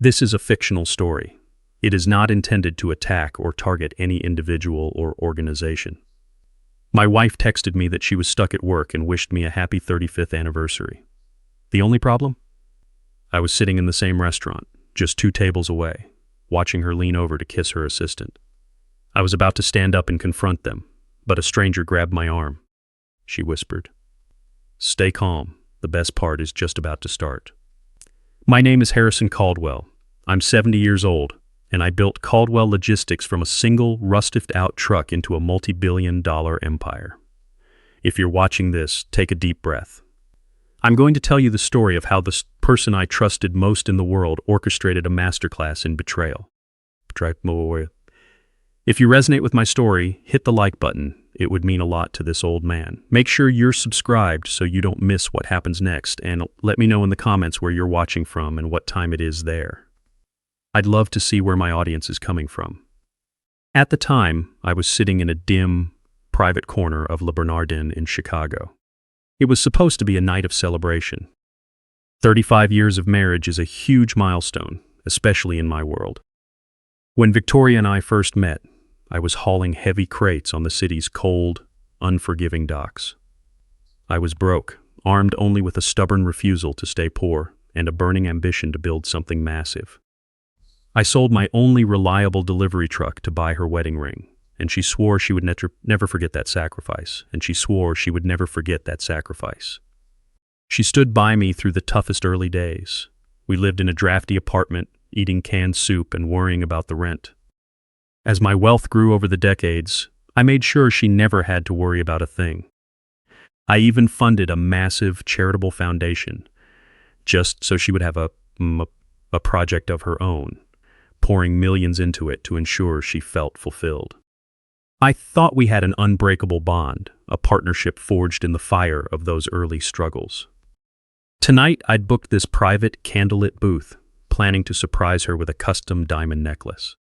This is a fictional story. It is not intended to attack or target any individual or organization. My wife texted me that she was stuck at work and wished me a happy 35th anniversary. The only problem? I was sitting in the same restaurant, just 2 tables away, watching her lean over to kiss her assistant. I was about to stand up and confront them, but a stranger grabbed my arm. She whispered, "Stay calm. The best part is just about to start." My name is Harrison Caldwell. I'm 70 years old, and I built Caldwell Logistics from a single, rusted-out truck into a multi-billion-dollar empire. If you're watching this, take a deep breath. I'm going to tell you the story of how the person I trusted most in the world orchestrated a masterclass in betrayal. If you resonate with my story, hit the like button. It would mean a lot to this old man. Make sure you're subscribed so you don't miss what happens next, and let me know in the comments where you're watching from and what time it is there. I'd love to see where my audience is coming from. At the time, I was sitting in a dim, private corner of Le Bernardin in Chicago. It was supposed to be a night of celebration. 35 years of marriage is a huge milestone, especially in my world. When Victoria and I first met, I was hauling heavy crates on the city's cold, unforgiving docks. I was broke, armed only with a stubborn refusal to stay poor and a burning ambition to build something massive. I sold my only reliable delivery truck to buy her wedding ring, and she swore she would never forget that sacrifice, She stood by me through the toughest early days. We lived in a drafty apartment, eating canned soup and worrying about the rent. As my wealth grew over the decades, I made sure she never had to worry about a thing. I even funded a massive charitable foundation, just so she would have a project of her own, pouring millions into it to ensure she felt fulfilled. I thought we had an unbreakable bond, a partnership forged in the fire of those early struggles. Tonight, I'd booked this private, candlelit booth, planning to surprise her with a custom diamond necklace.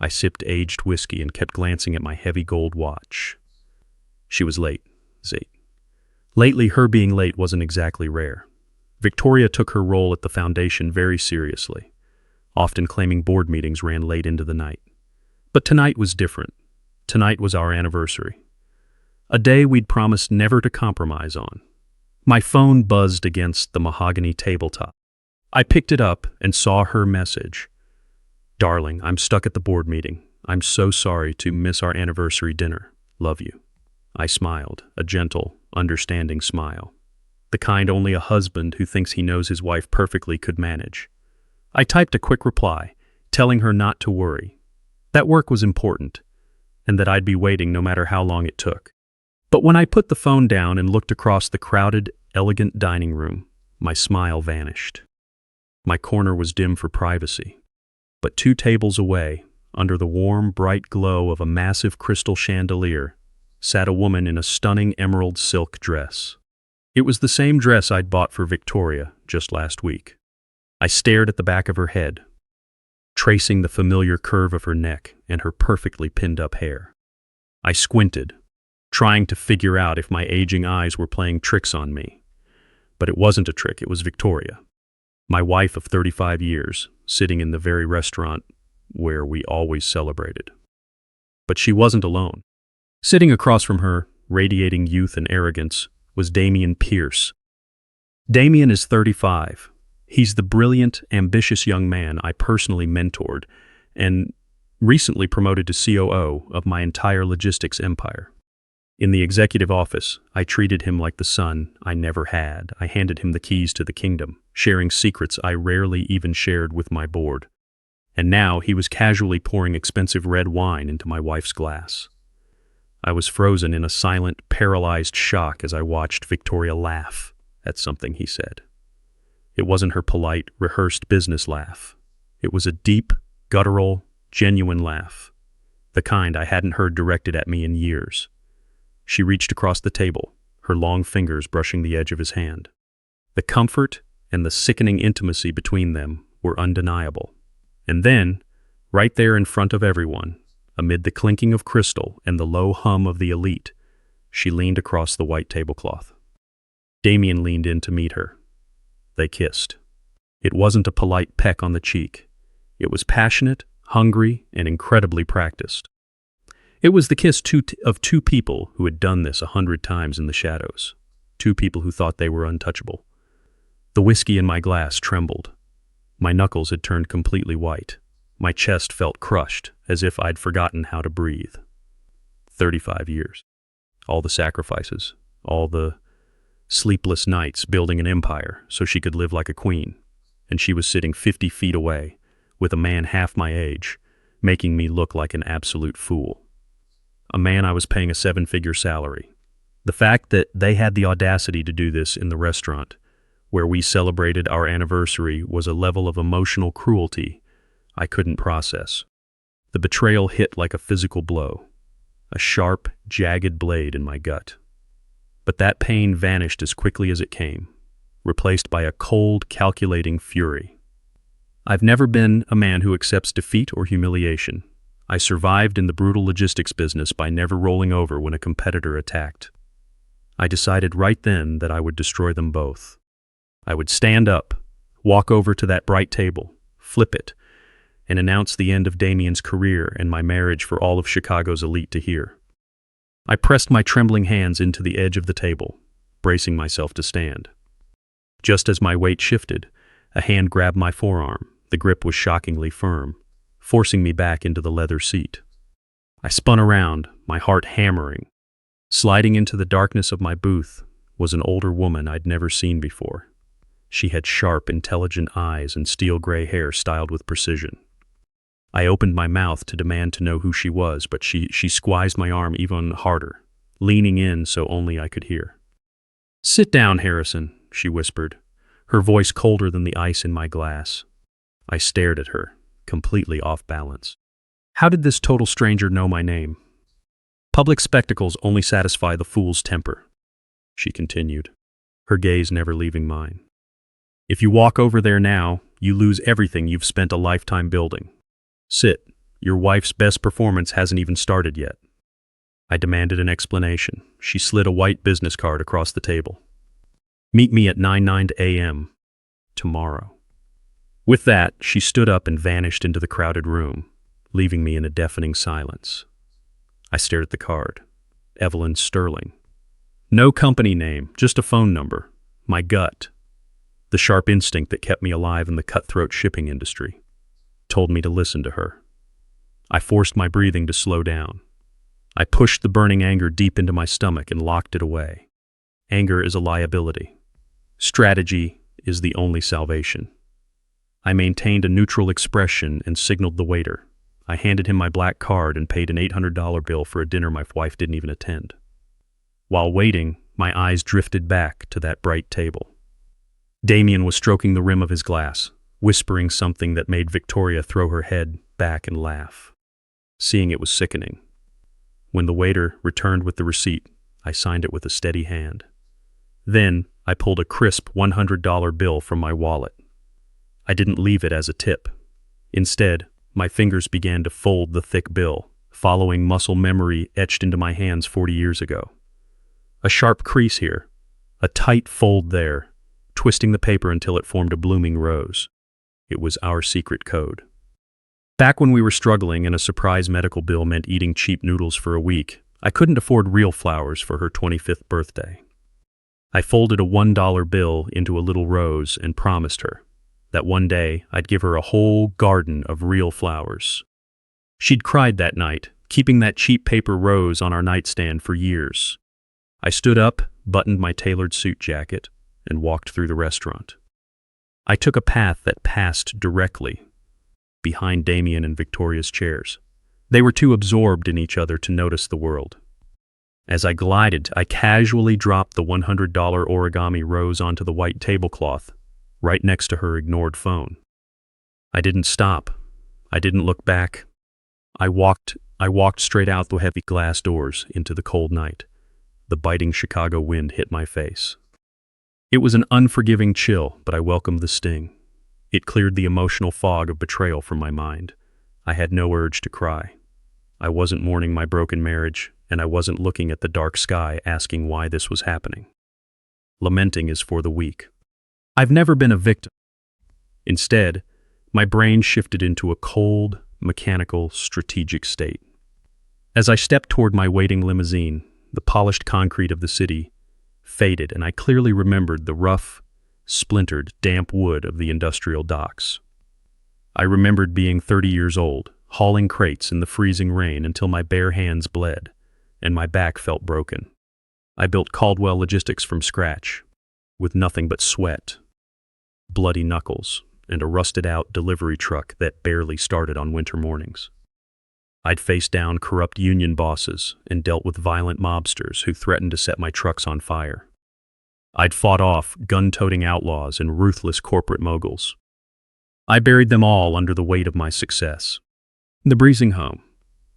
I sipped aged whiskey and kept glancing at my heavy gold watch. She was late. Lately, her being late wasn't exactly rare. Victoria took her role at the foundation very seriously, often claiming board meetings ran late into the night. But tonight was different. Tonight was our anniversary. A day we'd promised never to compromise on. My phone buzzed against the mahogany tabletop. I picked it up and saw her message. "Darling, I'm stuck at the board meeting. I'm so sorry to miss our anniversary dinner. Love you." I smiled, a gentle, understanding smile. The kind only a husband who thinks he knows his wife perfectly could manage. I typed a quick reply, telling her not to worry. That work was important, and that I'd be waiting no matter how long it took. But when I put the phone down and looked across the crowded, elegant dining room, my smile vanished. My corner was dim for privacy. But 2 tables away, under the warm, bright glow of a massive crystal chandelier, sat a woman in a stunning emerald silk dress. It was the same dress I'd bought for Victoria just last week. I stared at the back of her head, tracing the familiar curve of her neck and her perfectly pinned-up hair. I squinted, trying to figure out if my aging eyes were playing tricks on me. But it wasn't a trick, it was Victoria, my wife of 35 years, sitting in the very restaurant where we always celebrated. But she wasn't alone. Sitting across from her, radiating youth and arrogance, was Damian Pierce. Damian is 35. He's the brilliant, ambitious young man I personally mentored and recently promoted to COO of my entire logistics empire. In the executive office, I treated him like the son I never had. I handed him the keys to the kingdom, sharing secrets I rarely even shared with my board. And now he was casually pouring expensive red wine into my wife's glass. I was frozen in a silent, paralyzed shock as I watched Victoria laugh at something he said. It wasn't her polite, rehearsed business laugh. It was a deep, guttural, genuine laugh, the kind I hadn't heard directed at me in years. She reached across the table, her long fingers brushing the edge of his hand. The comfort and the sickening intimacy between them were undeniable. And then, right there in front of everyone, amid the clinking of crystal and the low hum of the elite, she leaned across the white tablecloth. Damian leaned in to meet her. They kissed. It wasn't a polite peck on the cheek. It was passionate, hungry, and incredibly practiced. It was the kiss of two people who had done this 100 times in the shadows. Two people who thought they were untouchable. The whiskey in my glass trembled. My knuckles had turned completely white. My chest felt crushed, as if I'd forgotten how to breathe. 35 years. All the sacrifices, all the sleepless nights building an empire so she could live like a queen. And she was sitting 50 feet away, with a man half my age, making me look like an absolute fool. A man I was paying a 7-figure salary. The fact that they had the audacity to do this in the restaurant, where we celebrated our anniversary, was a level of emotional cruelty I couldn't process. The betrayal hit like a physical blow, a sharp, jagged blade in my gut. But that pain vanished as quickly as it came, replaced by a cold, calculating fury. I've never been a man who accepts defeat or humiliation. I survived in the brutal logistics business by never rolling over when a competitor attacked. I decided right then that I would destroy them both. I would stand up, walk over to that bright table, flip it, and announce the end of Damien's career and my marriage for all of Chicago's elite to hear. I pressed my trembling hands into the edge of the table, bracing myself to stand. Just as my weight shifted, a hand grabbed my forearm. The grip was shockingly firm, forcing me back into the leather seat. I spun around, my heart hammering. Sliding into the darkness of my booth was an older woman I'd never seen before. She had sharp, intelligent eyes and steel gray hair styled with precision. I opened my mouth to demand to know who she was, but she squeezed my arm even harder, leaning in so only I could hear. "Sit down, Harrison," she whispered, her voice colder than the ice in my glass. I stared at her, completely off balance. How did this total stranger know my name? "Public spectacles only satisfy the fool's temper," she continued, her gaze never leaving mine. "If you walk over there now, you lose everything you've spent a lifetime building. Sit. Your wife's best performance hasn't even started yet." I demanded an explanation. She slid a white business card across the table. "Meet me at 9 a.m. tomorrow." With that, she stood up and vanished into the crowded room, leaving me in a deafening silence. I stared at the card. Evelyn Sterling. No company name, just a phone number. My gut, the sharp instinct that kept me alive in the cutthroat shipping industry, told me to listen to her. I forced my breathing to slow down. I pushed the burning anger deep into my stomach and locked it away. Anger is a liability. Strategy is the only salvation. I maintained a neutral expression and signaled the waiter. I handed him my black card and paid an $800 bill for a dinner my wife didn't even attend. While waiting, my eyes drifted back to that bright table. Damien was stroking the rim of his glass, whispering something that made Victoria throw her head back and laugh. Seeing it was sickening. When the waiter returned with the receipt, I signed it with a steady hand. Then I pulled a crisp $100 bill from my wallet. I didn't leave it as a tip. Instead, my fingers began to fold the thick bill, following muscle memory etched into my hands 40 years ago. A sharp crease here, a tight fold there, twisting the paper until it formed a blooming rose. It was our secret code. Back when we were struggling and a surprise medical bill meant eating cheap noodles for a week, I couldn't afford real flowers for her 25th birthday. I folded a $1 bill into a little rose and promised her that one day I'd give her a whole garden of real flowers. She'd cried that night, keeping that cheap paper rose on our nightstand for years. I stood up, buttoned my tailored suit jacket, and walked through the restaurant. I took a path that passed directly behind Damien and Victoria's chairs. They were too absorbed in each other to notice the world. As I glided, I casually dropped the $100 origami rose onto the white tablecloth, right next to her ignored phone. I didn't stop. I didn't look back. I walked straight out the heavy glass doors into the cold night. The biting Chicago wind hit my face. It was an unforgiving chill, but I welcomed the sting. It cleared the emotional fog of betrayal from my mind. I had no urge to cry. I wasn't mourning my broken marriage, and I wasn't looking at the dark sky asking why this was happening. Lamenting is for the weak. I've never been a victim. Instead, My brain shifted into a cold, mechanical, strategic state. As I stepped toward my waiting limousine, the polished concrete of the city faded, and I clearly remembered the rough, splintered, damp wood of the industrial docks. I remembered being 30 years old, hauling crates in the freezing rain until my bare hands bled, and my back felt broken. I built Caldwell Logistics from scratch, with nothing but sweat, bloody knuckles, and a rusted-out delivery truck that barely started on winter mornings. I'd faced down corrupt union bosses and dealt with violent mobsters who threatened to set my trucks on fire. I'd fought off gun-toting outlaws and ruthless corporate moguls. I buried them all under the weight of my success. The breezing home.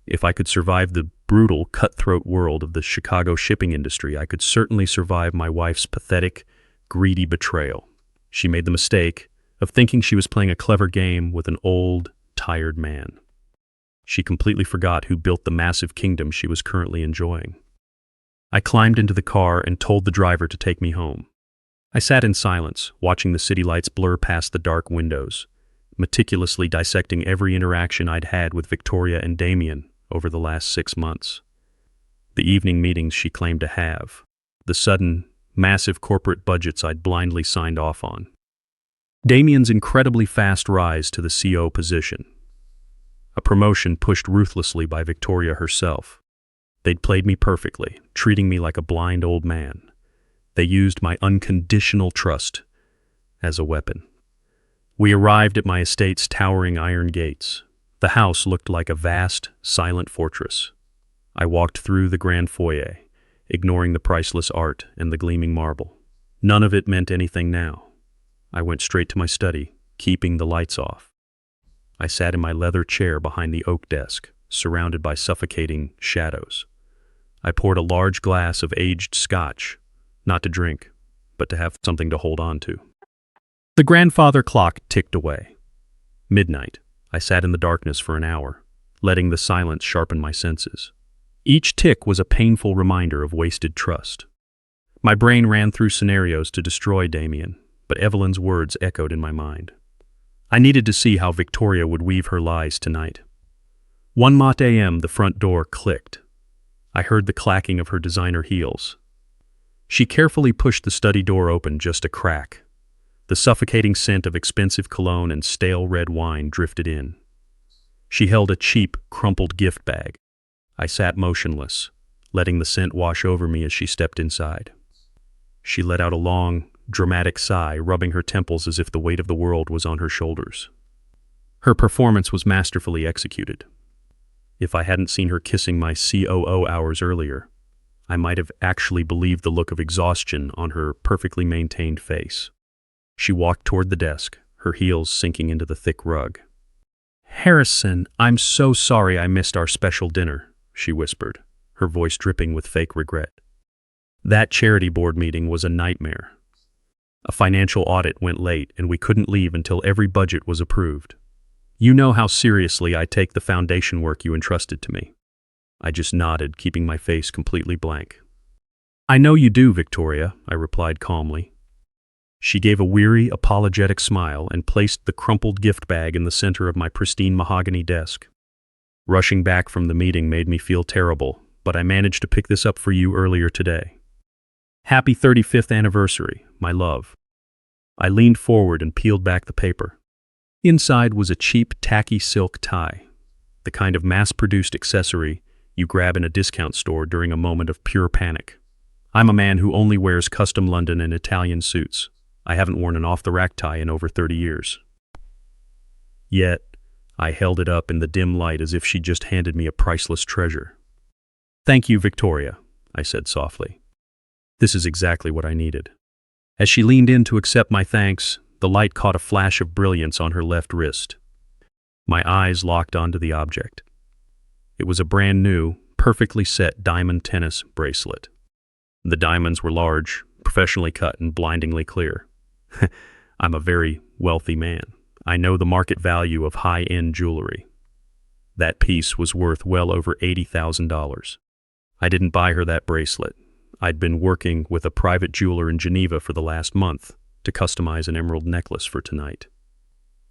If I could survive the brutal, cutthroat world of the Chicago shipping industry, I could certainly survive my wife's pathetic, greedy betrayal. She made the mistake of thinking she was playing a clever game with an old, tired man. She completely forgot who built the massive kingdom she was currently enjoying. I climbed into the car and told the driver to take me home. I sat in silence, watching the city lights blur past the dark windows, meticulously dissecting every interaction I'd had with Victoria and Damien over the last 6 months. The evening meetings she claimed to have, the sudden, massive corporate budgets I'd blindly signed off on. Damien's incredibly fast rise to the CO position. A promotion pushed ruthlessly by Victoria herself. They'd played me perfectly, treating me like a blind old man. They used my unconditional trust as a weapon. We arrived at my estate's towering iron gates. The house looked like a vast, silent fortress. I walked through the grand foyer, ignoring the priceless art and the gleaming marble. None of it meant anything now. I went straight to my study, keeping the lights off. I sat in my leather chair behind the oak desk, surrounded by suffocating shadows. I poured a large glass of aged scotch, not to drink, but to have something to hold on to. The grandfather clock ticked away. Midnight. I sat in the darkness for an hour, letting the silence sharpen my senses. Each tick was a painful reminder of wasted trust. My brain ran through scenarios to destroy Damien, but Evelyn's words echoed in my mind. I needed to see how Victoria would weave her lies tonight. 1:00 a.m. the front door clicked. I heard the clacking of her designer heels. She carefully pushed the study door open just a crack. The suffocating scent of expensive cologne and stale red wine drifted in. She held a cheap, crumpled gift bag. I sat motionless, letting the scent wash over me as she stepped inside. She let out a long, dramatic sigh, rubbing her temples as if the weight of the world was on her shoulders. Her performance was masterfully executed. If I hadn't seen her kissing my COO hours earlier, I might have actually believed the look of exhaustion on her perfectly maintained face. She walked toward the desk, her heels sinking into the thick rug. "Harrison, I'm so sorry I missed our special dinner," she whispered, her voice dripping with fake regret. That charity board meeting was a nightmare. A financial audit went late, and we couldn't leave until every budget was approved. You know how seriously I take the foundation work you entrusted to me. I just nodded, keeping my face completely blank. "I know you do, Victoria," I replied calmly. She gave a weary, apologetic smile and placed the crumpled gift bag in the center of my pristine mahogany desk. Rushing back from the meeting made me feel terrible, but I managed to pick this up for you earlier today. Happy 35th anniversary, my love. I leaned forward and peeled back the paper. Inside was a cheap, tacky silk tie, the kind of mass-produced accessory you grab in a discount store during a moment of pure panic. I'm a man who only wears custom London and Italian suits. I haven't worn an off-the-rack tie in over 30 years. Yet, I held it up in the dim light as if she'd just handed me a priceless treasure. "Thank you, Victoria," I said softly. "This is exactly what I needed." As she leaned in to accept my thanks, the light caught a flash of brilliance on her left wrist. My eyes locked onto the object. It was a brand new, perfectly set diamond tennis bracelet. The diamonds were large, professionally cut, and blindingly clear. I'm a very wealthy man. I know the market value of high-end jewelry. That piece was worth well over $80,000. I didn't buy her that bracelet. I'd been working with a private jeweler in Geneva for the last month to customize an emerald necklace for tonight.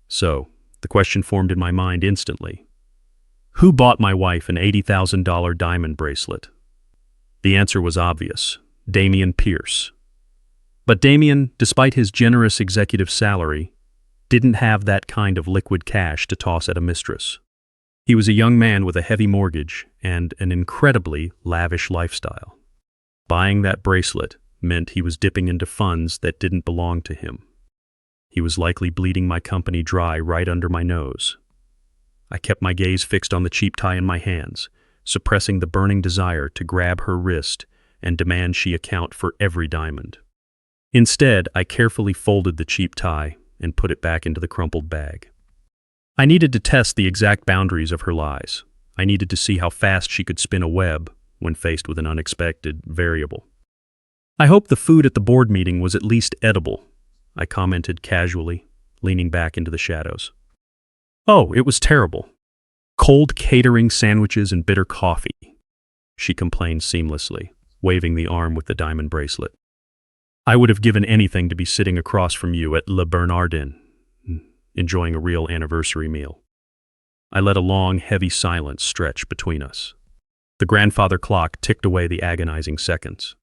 So, The question formed in my mind instantly. Who bought my wife an $80,000 diamond bracelet? The answer was obvious. Damian Pierce. But Damian, despite his generous executive salary, didn't have that kind of liquid cash to toss at a mistress. He was a young man with a heavy mortgage and an incredibly lavish lifestyle. Buying that bracelet meant he was dipping into funds that didn't belong to him. He was likely bleeding my company dry right under my nose. I kept my gaze fixed on the cheap tie in my hands, suppressing the burning desire to grab her wrist and demand she account for every diamond. Instead, I carefully folded the cheap tie and put it back into the crumpled bag. I needed to test the exact boundaries of her lies. I needed to see how fast she could spin a web when faced with an unexpected variable. I hope the food at the board meeting was at least edible, I commented casually, leaning back into the shadows. Oh, it was terrible. Cold catering sandwiches and bitter coffee, she complained seamlessly, waving the arm with the diamond bracelet. I would have given anything to be sitting across from you at Le Bernardin, enjoying a real anniversary meal. I let a long, heavy silence stretch between us. The grandfather clock ticked away the agonizing seconds.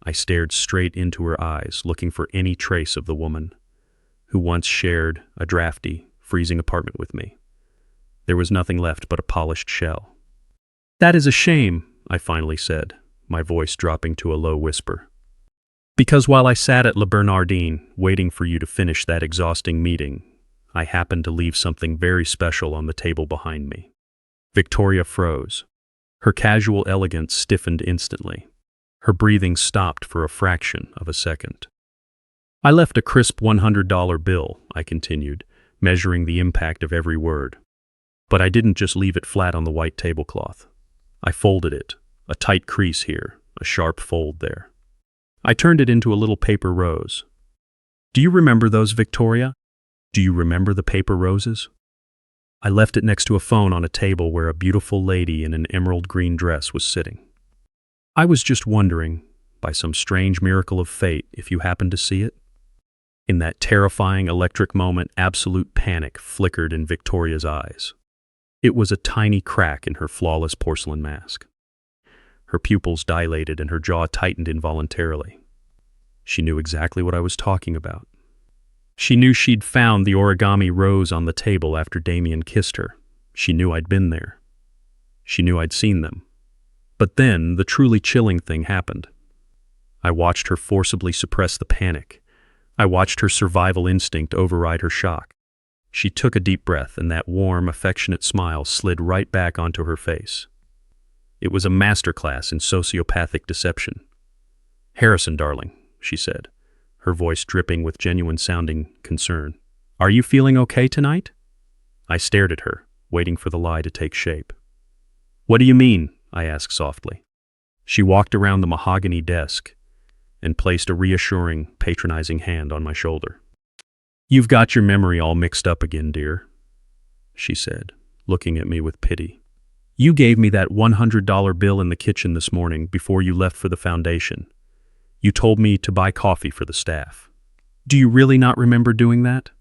I stared straight into her eyes, looking for any trace of the woman who once shared a drafty, freezing apartment with me. There was nothing left but a polished shell. That is a shame, I finally said, my voice dropping to a low whisper. Because while I sat at Le Bernardin, waiting for you to finish that exhausting meeting, I happened to leave something very special on the table behind me. Victoria froze. Her casual elegance stiffened instantly. Her breathing stopped for a fraction of a second. I left a crisp $100 bill, I continued, measuring the impact of every word. But I didn't just leave it flat on the white tablecloth. I folded it, a tight crease here, a sharp fold there. I turned it into a little paper rose. Do you remember those, Victoria? Do you remember the paper roses? I left it next to a phone on a table where a beautiful lady in an emerald green dress was sitting. I was just wondering, by some strange miracle of fate, if you happened to see it. In that terrifying electric moment, absolute panic flickered in Victoria's eyes. It was a tiny crack in her flawless porcelain mask. Her pupils dilated and her jaw tightened involuntarily. She knew exactly what I was talking about. She knew she'd found the origami rose on the table after Damian kissed her. She knew I'd been there. She knew I'd seen them. But then the truly chilling thing happened. I watched her forcibly suppress the panic. I watched her survival instinct override her shock. She took a deep breath, and that warm, affectionate smile slid right back onto her face. It was a masterclass in sociopathic deception. "Harrison, darling," she said, her voice dripping with genuine-sounding concern. "Are you feeling okay tonight?" I stared at her, waiting for the lie to take shape. "What do you mean?" I asked softly. She walked around the mahogany desk and placed a reassuring, patronizing hand on my shoulder. "You've got your memory all mixed up again, dear," she said, looking at me with pity. "You gave me that $100 bill in the kitchen this morning before you left for the foundation. You told me to buy coffee for the staff. Do you really not remember doing that?"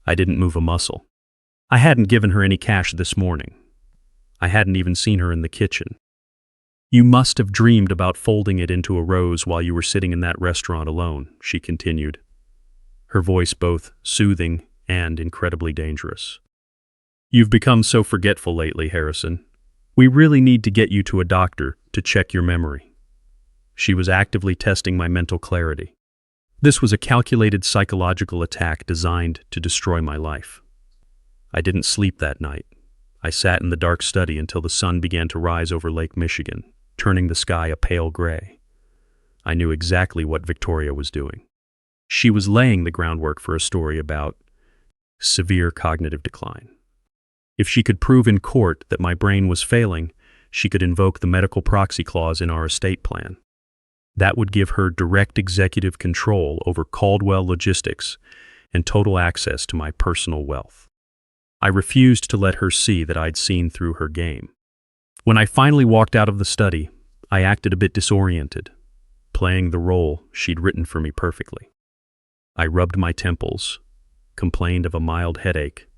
I didn't move a muscle. I hadn't given her any cash this morning. I hadn't even seen her in the kitchen. "You must have dreamed about folding it into a rose while you were sitting in that restaurant alone," she continued, her voice both soothing and incredibly dangerous. "You've become so forgetful lately, Harrison. We really need to get you to a doctor to check your memory." She was actively testing my mental clarity. This was a calculated psychological attack designed to destroy my life. I didn't sleep that night. I sat in the dark study until the sun began to rise over Lake Michigan, turning the sky a pale gray. I knew exactly what Victoria was doing. She was laying the groundwork for a story about severe cognitive decline. If she could prove in court that my brain was failing, she could invoke the medical proxy clause in our estate plan. That would give her direct executive control over Caldwell Logistics and total access to my personal wealth. I refused to let her see that I'd seen through her game. When I finally walked out of the study, I acted a bit disoriented, playing the role she'd written for me perfectly. I rubbed my temples, complained of a mild headache,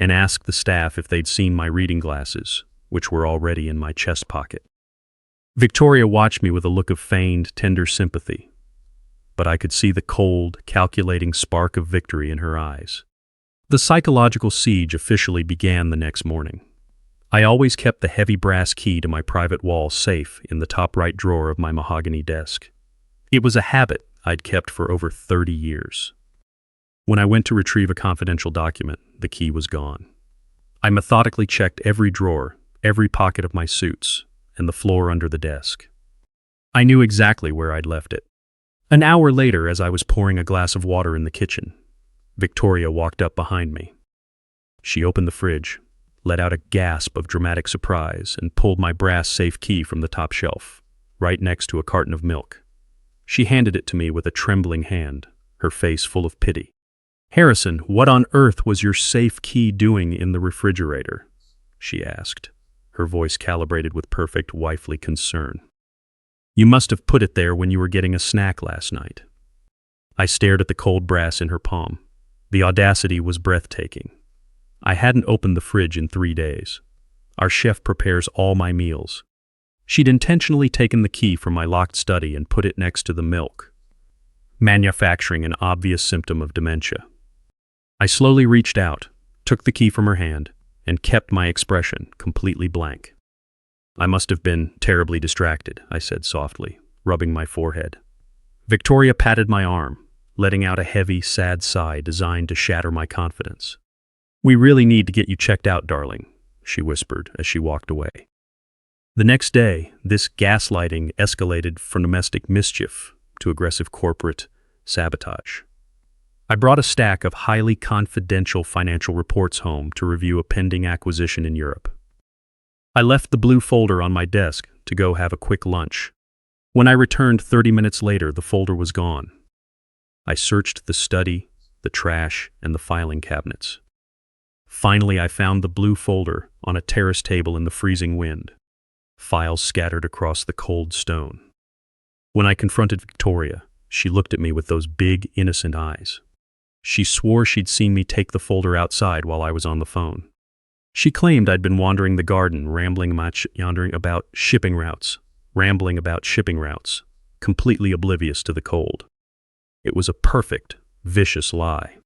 and asked the staff if they'd seen my reading glasses, which were already in my chest pocket. Victoria watched me with a look of feigned, tender sympathy, but I could see the cold, calculating spark of victory in her eyes. The psychological siege officially began the next morning. I always kept the heavy brass key to my private wall safe in the top right drawer of my mahogany desk. It was a habit I'd kept for over 30 years. When I went to retrieve a confidential document, the key was gone. I methodically checked every drawer, every pocket of my suits, and the floor under the desk. I knew exactly where I'd left it. An hour later, as I was pouring a glass of water in the kitchen, Victoria walked up behind me. She opened the fridge, let out a gasp of dramatic surprise, and pulled my brass safe key from the top shelf, right next to a carton of milk. She handed it to me with a trembling hand, her face full of pity. "Harrison, what on earth was your safe key doing in the refrigerator?" she asked, her voice calibrated with perfect wifely concern. "You must have put it there when you were getting a snack last night." I stared at the cold brass in her palm. The audacity was breathtaking. I hadn't opened the fridge in 3 days. Our chef prepares all my meals. She'd intentionally taken the key from my locked study and put it next to the milk, manufacturing an obvious symptom of dementia. I slowly reached out, took the key from her hand, and kept my expression completely blank. "I must have been terribly distracted," I said softly, rubbing my forehead. Victoria patted my arm, letting out a heavy, sad sigh designed to shatter my confidence. "We really need to get you checked out, darling," she whispered as she walked away. The next day, this gaslighting escalated from domestic mischief to aggressive corporate sabotage. I brought a stack of highly confidential financial reports home to review a pending acquisition in Europe. I left the blue folder on my desk to go have a quick lunch. When I returned 30 minutes later, the folder was gone. I searched the study, the trash, and the filing cabinets. Finally, I found the blue folder on a terrace table in the freezing wind, files scattered across the cold stone. When I confronted Victoria, she looked at me with those big, innocent eyes. She swore she'd seen me take the folder outside while I was on the phone. She claimed I'd been wandering the garden, rambling about shipping routes, completely oblivious to the cold. It was a perfect, vicious lie.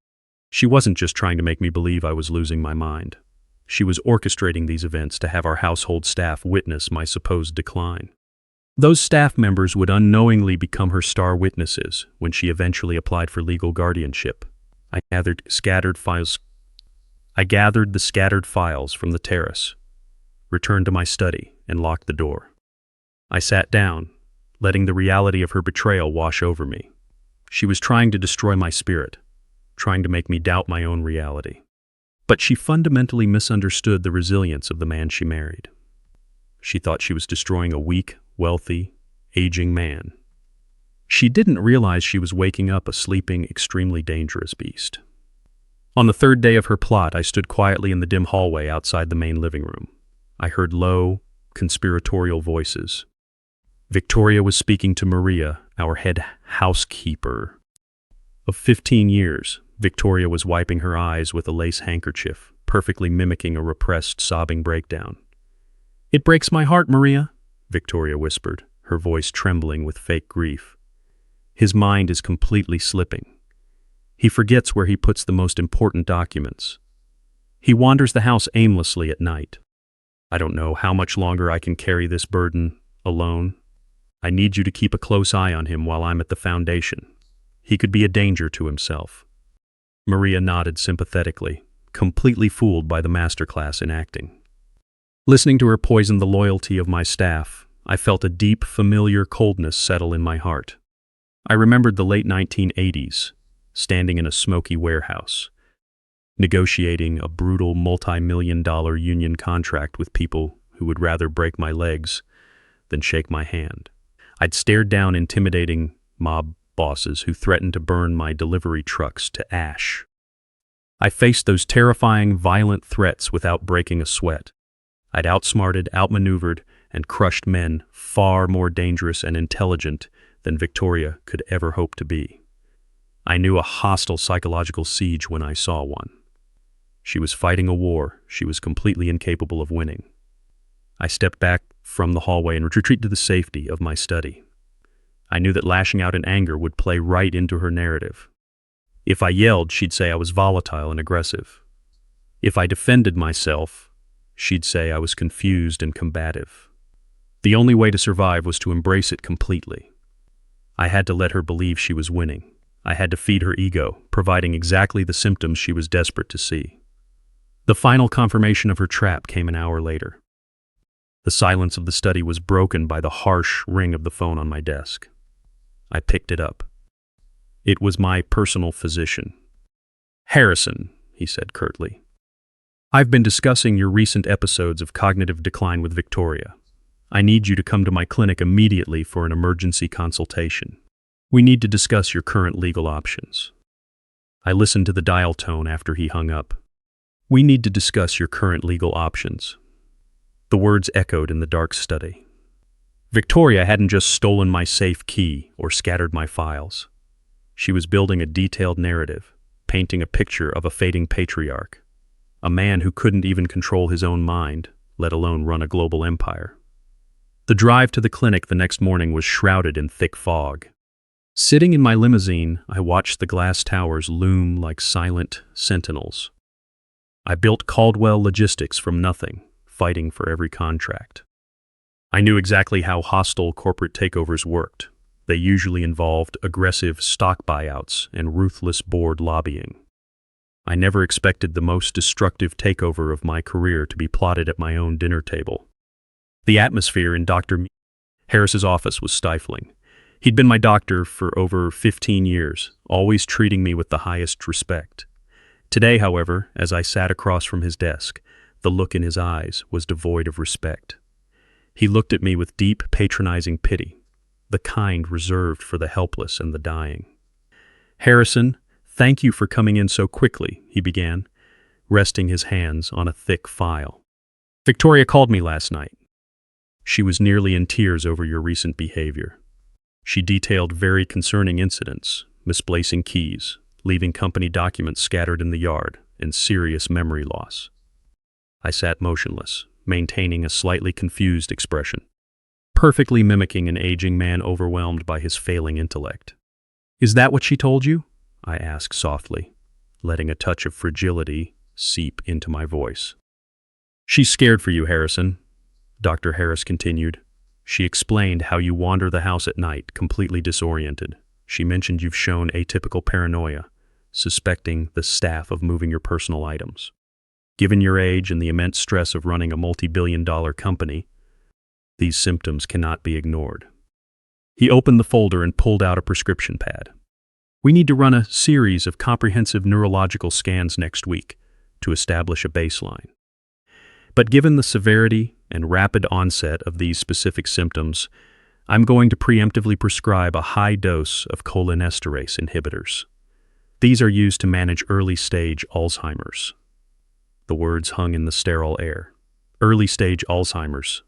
She wasn't just trying to make me believe I was losing my mind. She was orchestrating these events to have our household staff witness my supposed decline. Those staff members would unknowingly become her star witnesses when she eventually applied for legal guardianship. I gathered the scattered files from the terrace, returned to my study, and locked the door. I sat down, letting the reality of her betrayal wash over me. She was trying to destroy my spirit, trying to make me doubt my own reality. But she fundamentally misunderstood the resilience of the man she married. She thought she was destroying a weak, wealthy, aging man. She didn't realize she was waking up a sleeping, extremely dangerous beast. On the third day of her plot, I stood quietly in the dim hallway outside the main living room. I heard low, conspiratorial voices. Victoria was speaking to Maria, our head housekeeper. Of 15 years, Victoria was wiping her eyes with a lace handkerchief, perfectly mimicking a repressed, sobbing breakdown. "It breaks my heart, Maria," Victoria whispered, her voice trembling with fake grief. "His mind is completely slipping. He forgets where he puts the most important documents. He wanders the house aimlessly at night. I don't know how much longer I can carry this burden alone. I need you to keep a close eye on him while I'm at the foundation. He could be a danger to himself." Maria nodded sympathetically, completely fooled by the masterclass in acting. Listening to her poison the loyalty of my staff, I felt a deep, familiar coldness settle in my heart. I remembered the late 1980s, standing in a smoky warehouse, negotiating a brutal multi-million-dollar union contract with people who would rather break my legs than shake my hand. I'd stared down intimidating mob bosses who threatened to burn my delivery trucks to ash. I faced those terrifying, violent threats without breaking a sweat. I'd outsmarted, outmaneuvered, and crushed men far more dangerous and intelligent than Victoria could ever hope to be. I knew a hostile psychological siege when I saw one. She was fighting a war she was completely incapable of winning. I stepped back from the hallway and retreated to the safety of my study. I knew that lashing out in anger would play right into her narrative. If I yelled, she'd say I was volatile and aggressive. If I defended myself, she'd say I was confused and combative. The only way to survive was to embrace it completely. I had to let her believe she was winning. I had to feed her ego, providing exactly the symptoms she was desperate to see. The final confirmation of her trap came an hour later. The silence of the study was broken by the harsh ring of the phone on my desk. I picked it up. It was my personal physician. "Harrison," he said curtly. "I've been discussing your recent episodes of cognitive decline with Victoria. I need you to come to my clinic immediately for an emergency consultation. We need to discuss your current legal options." I listened to the dial tone after he hung up. "We need to discuss your current legal options." The words echoed in the dark study. Victoria hadn't just stolen my safe key or scattered my files. She was building a detailed narrative, painting a picture of a fading patriarch, a man who couldn't even control his own mind, let alone run a global empire. The drive to the clinic the next morning was shrouded in thick fog. Sitting in my limousine, I watched the glass towers loom like silent sentinels. I built Caldwell Logistics from nothing, fighting for every contract. I knew exactly how hostile corporate takeovers worked. They usually involved aggressive stock buyouts and ruthless board lobbying. I never expected the most destructive takeover of my career to be plotted at my own dinner table. The atmosphere in Dr. Harris's office was stifling. He'd been my doctor for over 15 years, always treating me with the highest respect. Today, however, as I sat across from his desk, the look in his eyes was devoid of respect. He looked at me with deep, patronizing pity, the kind reserved for the helpless and the dying. "Harrison, thank you for coming in so quickly," he began, resting his hands on a thick file. "Victoria called me last night. She was nearly in tears over your recent behavior. She detailed very concerning incidents, misplacing keys, leaving company documents scattered in the yard, and serious memory loss." I sat motionless, maintaining a slightly confused expression, perfectly mimicking an aging man overwhelmed by his failing intellect. "Is that what she told you?" I asked softly, letting a touch of fragility seep into my voice. "She's scared for you, Harrison," Dr. Harris continued. "She explained how you wander the house at night, completely disoriented. She mentioned you've shown atypical paranoia, suspecting the staff of moving your personal items. Given your age and the immense stress of running a multi-billion-dollar company, these symptoms cannot be ignored." He opened the folder and pulled out a prescription pad. "We need to run a series of comprehensive neurological scans next week to establish a baseline. But given the severity and rapid onset of these specific symptoms, I'm going to preemptively prescribe a high dose of cholinesterase inhibitors. These are used to manage early-stage Alzheimer's." The words hung in the sterile air. Early-stage Alzheimer's.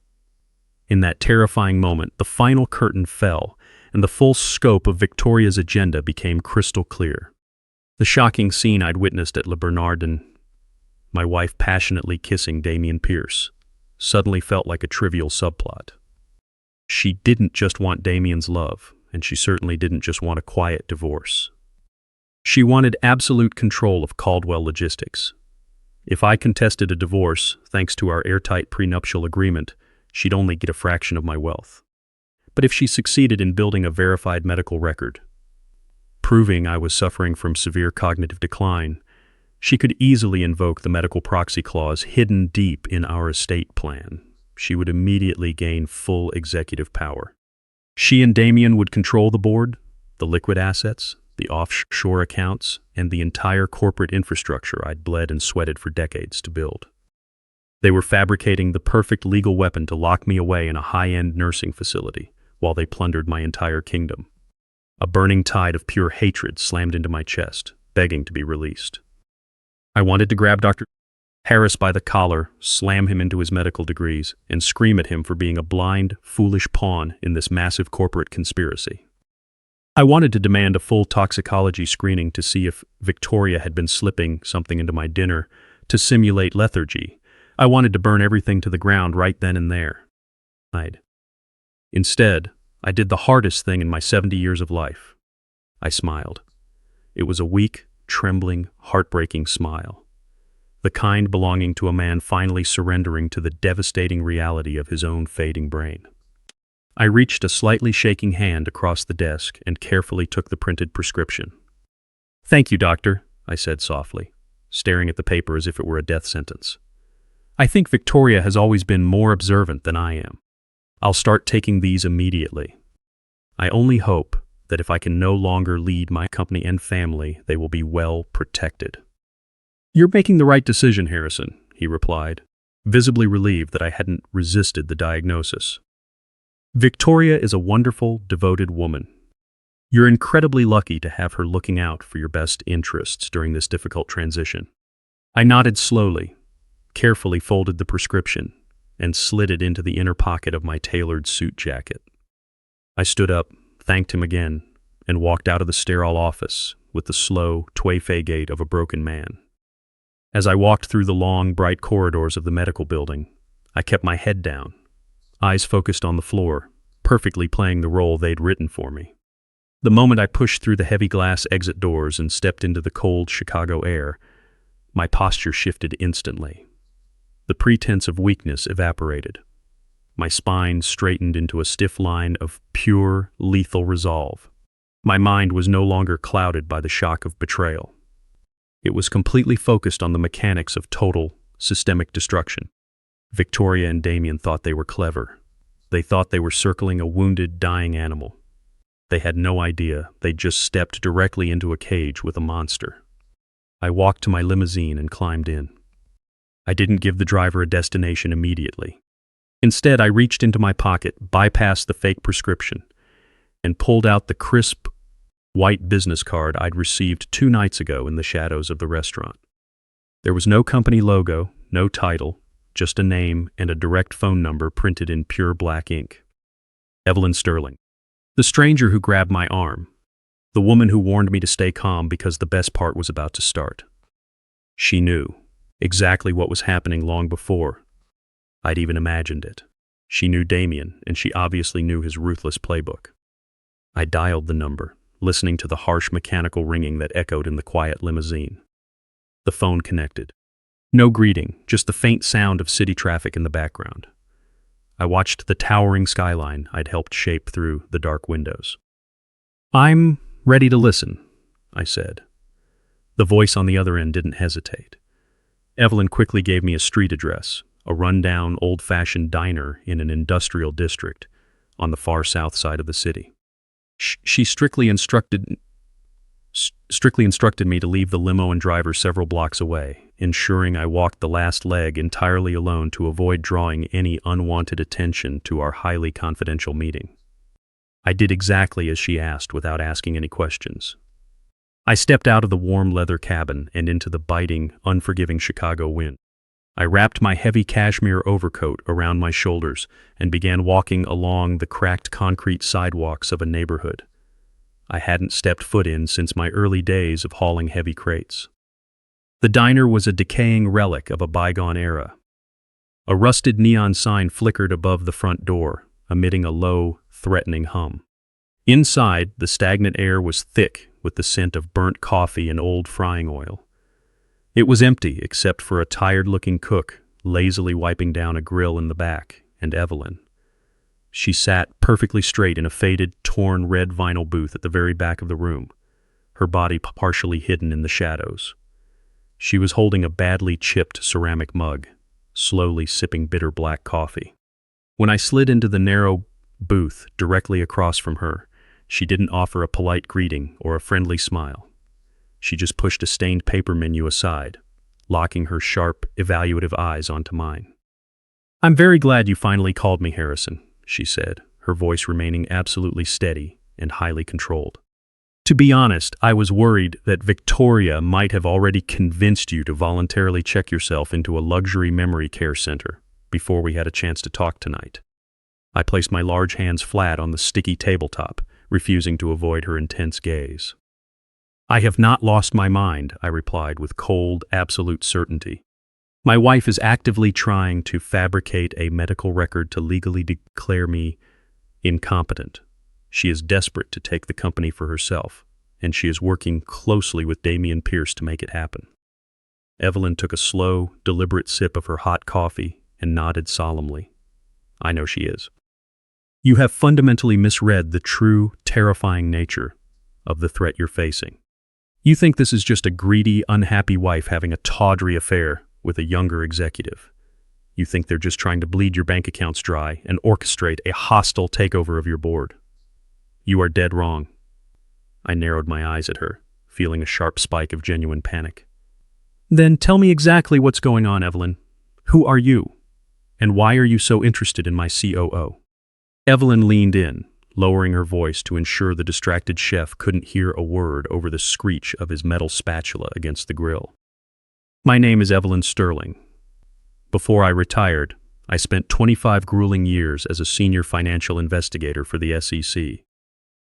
In that terrifying moment, the final curtain fell, and the full scope of Victoria's agenda became crystal clear. The shocking scene I'd witnessed at Le Bernardin, my wife passionately kissing Damian Pierce, suddenly felt like a trivial subplot. She didn't just want Damian's love, and she certainly didn't just want a quiet divorce. She wanted absolute control of Caldwell Logistics. If I contested a divorce, thanks to our airtight prenuptial agreement, she'd only get a fraction of my wealth. But if she succeeded in building a verified medical record, proving I was suffering from severe cognitive decline, she could easily invoke the medical proxy clause hidden deep in our estate plan. She would immediately gain full executive power. She and Damian would control the board, the liquid assets, the offshore accounts, and the entire corporate infrastructure I'd bled and sweated for decades to build. They were fabricating the perfect legal weapon to lock me away in a high-end nursing facility while they plundered my entire kingdom. A burning tide of pure hatred slammed into my chest, begging to be released. I wanted to grab Dr. Harris by the collar, slam him into his medical degrees, and scream at him for being a blind, foolish pawn in this massive corporate conspiracy. I wanted to demand a full toxicology screening to see if Victoria had been slipping something into my dinner to simulate lethargy. I wanted to burn everything to the ground right then and there. Instead, I did the hardest thing in my 70 years of life. I smiled. It was a weak, trembling, heartbreaking smile. The kind belonging to a man finally surrendering to the devastating reality of his own fading brain. I reached a slightly shaking hand across the desk and carefully took the printed prescription. "Thank you, doctor," I said softly, staring at the paper as if it were a death sentence. "I think Victoria has always been more observant than I am. I'll start taking these immediately. I only hope that if I can no longer lead my company and family, they will be well protected." "You're making the right decision, Harrison," he replied, visibly relieved that I hadn't resisted the diagnosis. "Victoria is a wonderful, devoted woman. You're incredibly lucky to have her looking out for your best interests during this difficult transition." I nodded slowly, carefully folded the prescription, and slid it into the inner pocket of my tailored suit jacket. I stood up, thanked him again, and walked out of the sterile office with the slow, tway-fay gait of a broken man. As I walked through the long, bright corridors of the medical building, I kept my head down, eyes focused on the floor, perfectly playing the role they'd written for me. The moment I pushed through the heavy glass exit doors and stepped into the cold Chicago air, my posture shifted instantly. The pretense of weakness evaporated. My spine straightened into a stiff line of pure, lethal resolve. My mind was no longer clouded by the shock of betrayal. It was completely focused on the mechanics of total, systemic destruction. Victoria and Damien thought they were clever. They thought they were circling a wounded, dying animal. They had no idea they'd just stepped directly into a cage with a monster. I walked to my limousine and climbed in. I didn't give the driver a destination immediately. Instead, I reached into my pocket, bypassed the fake prescription, and pulled out the crisp, white business card I'd received 2 nights ago in the shadows of the restaurant. There was no company logo, no title, just a name and a direct phone number printed in pure black ink. Evelyn Sterling. The stranger who grabbed my arm. The woman who warned me to stay calm because the best part was about to start. She knew exactly what was happening long before I'd even imagined it. She knew Damien, and she obviously knew his ruthless playbook. I dialed the number, listening to the harsh mechanical ringing that echoed in the quiet limousine. The phone connected. No greeting, just the faint sound of city traffic in the background. I watched the towering skyline I'd helped shape through the dark windows. "I'm ready to listen," I said. The voice on the other end didn't hesitate. Evelyn quickly gave me a street address, a run-down, old-fashioned diner in an industrial district on the far south side of the city. She strictly instructed me to leave the limo and driver several blocks away, ensuring I walked the last leg entirely alone to avoid drawing any unwanted attention to our highly confidential meeting. I did exactly as she asked without asking any questions. I stepped out of the warm leather cabin and into the biting, unforgiving Chicago wind. I wrapped my heavy cashmere overcoat around my shoulders and began walking along the cracked concrete sidewalks of a neighborhood I hadn't stepped foot in since my early days of hauling heavy crates. The diner was a decaying relic of a bygone era. A rusted neon sign flickered above the front door, emitting a low, threatening hum. Inside, the stagnant air was thick with the scent of burnt coffee and old frying oil. It was empty except for a tired-looking cook lazily wiping down a grill in the back, and Evelyn. She sat perfectly straight in a faded, torn red vinyl booth at the very back of the room, her body partially hidden in the shadows. She was holding a badly chipped ceramic mug, slowly sipping bitter black coffee. When I slid into the narrow booth directly across from her, she didn't offer a polite greeting or a friendly smile. She just pushed a stained paper menu aside, locking her sharp, evaluative eyes onto mine. "I'm very glad you finally called me, Harrison," she said, her voice remaining absolutely steady and highly controlled. "To be honest, I was worried that Victoria might have already convinced you to voluntarily check yourself into a luxury memory care center before we had a chance to talk tonight." I placed my large hands flat on the sticky tabletop, refusing to avoid her intense gaze. "I have not lost my mind," I replied with cold, absolute certainty. My wife is actively trying to fabricate a medical record to legally declare me incompetent. She is desperate to take the company for herself, and she is working closely with Damian Pierce to make it happen. Evelyn took a slow, deliberate sip of her hot coffee and nodded solemnly. I know she is. You have fundamentally misread the true, terrifying nature of the threat you're facing. You think this is just a greedy, unhappy wife having a tawdry affair with a younger executive. You think they're just trying to bleed your bank accounts dry and orchestrate a hostile takeover of your board. You are dead wrong. I narrowed my eyes at her, feeling a sharp spike of genuine panic. Then tell me exactly what's going on, Evelyn. Who are you? And why are you so interested in my COO? Evelyn leaned in, lowering her voice to ensure the distracted chef couldn't hear a word over the screech of his metal spatula against the grill. My name is Evelyn Sterling. Before I retired, I spent 25 grueling years as a senior financial investigator for the SEC.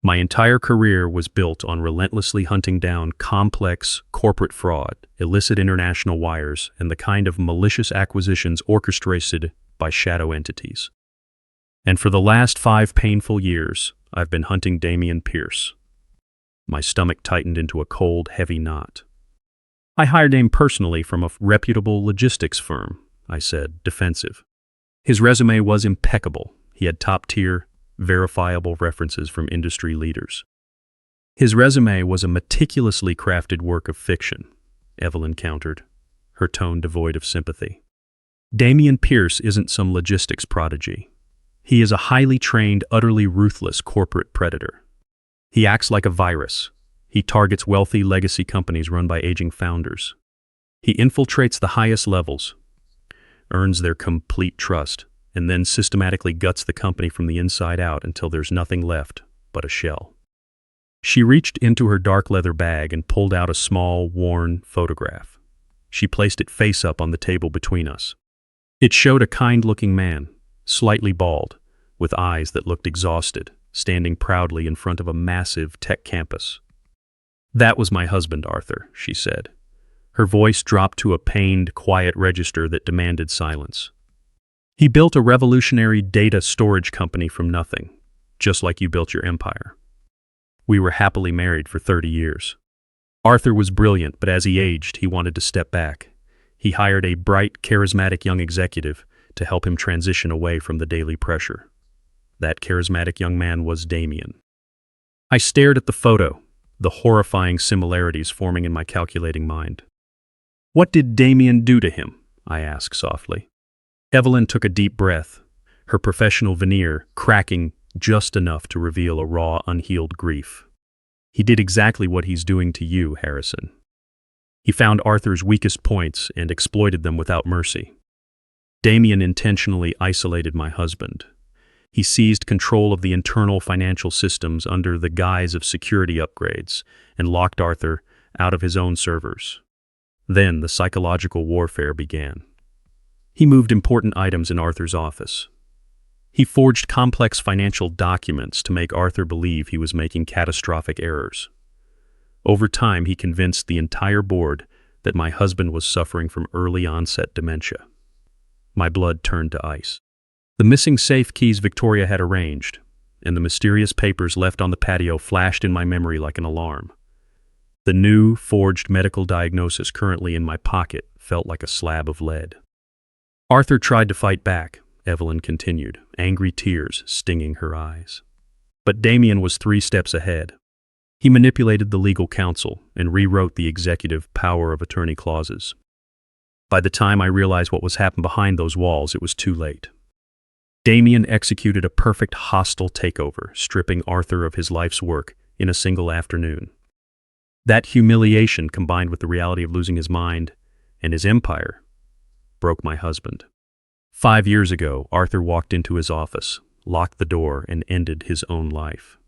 My entire career was built on relentlessly hunting down complex corporate fraud, illicit international wires, and the kind of malicious acquisitions orchestrated by shadow entities. And for the last 5 painful years, I've been hunting Damian Pierce. My stomach tightened into a cold, heavy knot. I hired him personally from a reputable logistics firm, I said, defensive. His resume was impeccable. He had top-tier, verifiable references from industry leaders. His resume was a meticulously crafted work of fiction, Evelyn countered, her tone devoid of sympathy. Damian Pierce isn't some logistics prodigy. He is a highly trained, utterly ruthless corporate predator. He acts like a virus. He targets wealthy legacy companies run by aging founders. He infiltrates the highest levels, earns their complete trust, and then systematically guts the company from the inside out until there's nothing left but a shell. She reached into her dark leather bag and pulled out a small, worn photograph. She placed it face up on the table between us. It showed a kind-looking man, slightly bald, with eyes that looked exhausted, standing proudly in front of a massive tech campus. That was my husband, Arthur, she said. Her voice dropped to a pained, quiet register that demanded silence. He built a revolutionary data storage company from nothing, just like you built your empire. We were happily married for 30 years. Arthur was brilliant, but as he aged, he wanted to step back. He hired a bright, charismatic young executive to help him transition away from the daily pressure. That charismatic young man was Damian. I stared at the photo, the horrifying similarities forming in my calculating mind. What did Damian do to him? I asked softly. Evelyn took a deep breath, her professional veneer cracking just enough to reveal a raw, unhealed grief. He did exactly what he's doing to you, Harrison. He found Arthur's weakest points and exploited them without mercy. Damian intentionally isolated my husband. He seized control of the internal financial systems under the guise of security upgrades and locked Arthur out of his own servers. Then the psychological warfare began. He moved important items in Arthur's office. He forged complex financial documents to make Arthur believe he was making catastrophic errors. Over time, he convinced the entire board that my husband was suffering from early-onset dementia. My blood turned to ice. The missing safe keys Victoria had arranged, and the mysterious papers left on the patio flashed in my memory like an alarm. The new, forged medical diagnosis currently in my pocket felt like a slab of lead. Arthur tried to fight back, Evelyn continued, angry tears stinging her eyes. But Damian was 3 steps ahead. He manipulated the legal counsel and rewrote the executive power of attorney clauses. By the time I realized what was happening behind those walls, it was too late. Damian executed a perfect hostile takeover, stripping Arthur of his life's work in a single afternoon. That humiliation, combined with the reality of losing his mind and his empire, broke my husband. 5 years ago, Arthur walked into his office, locked the door, and ended his own life.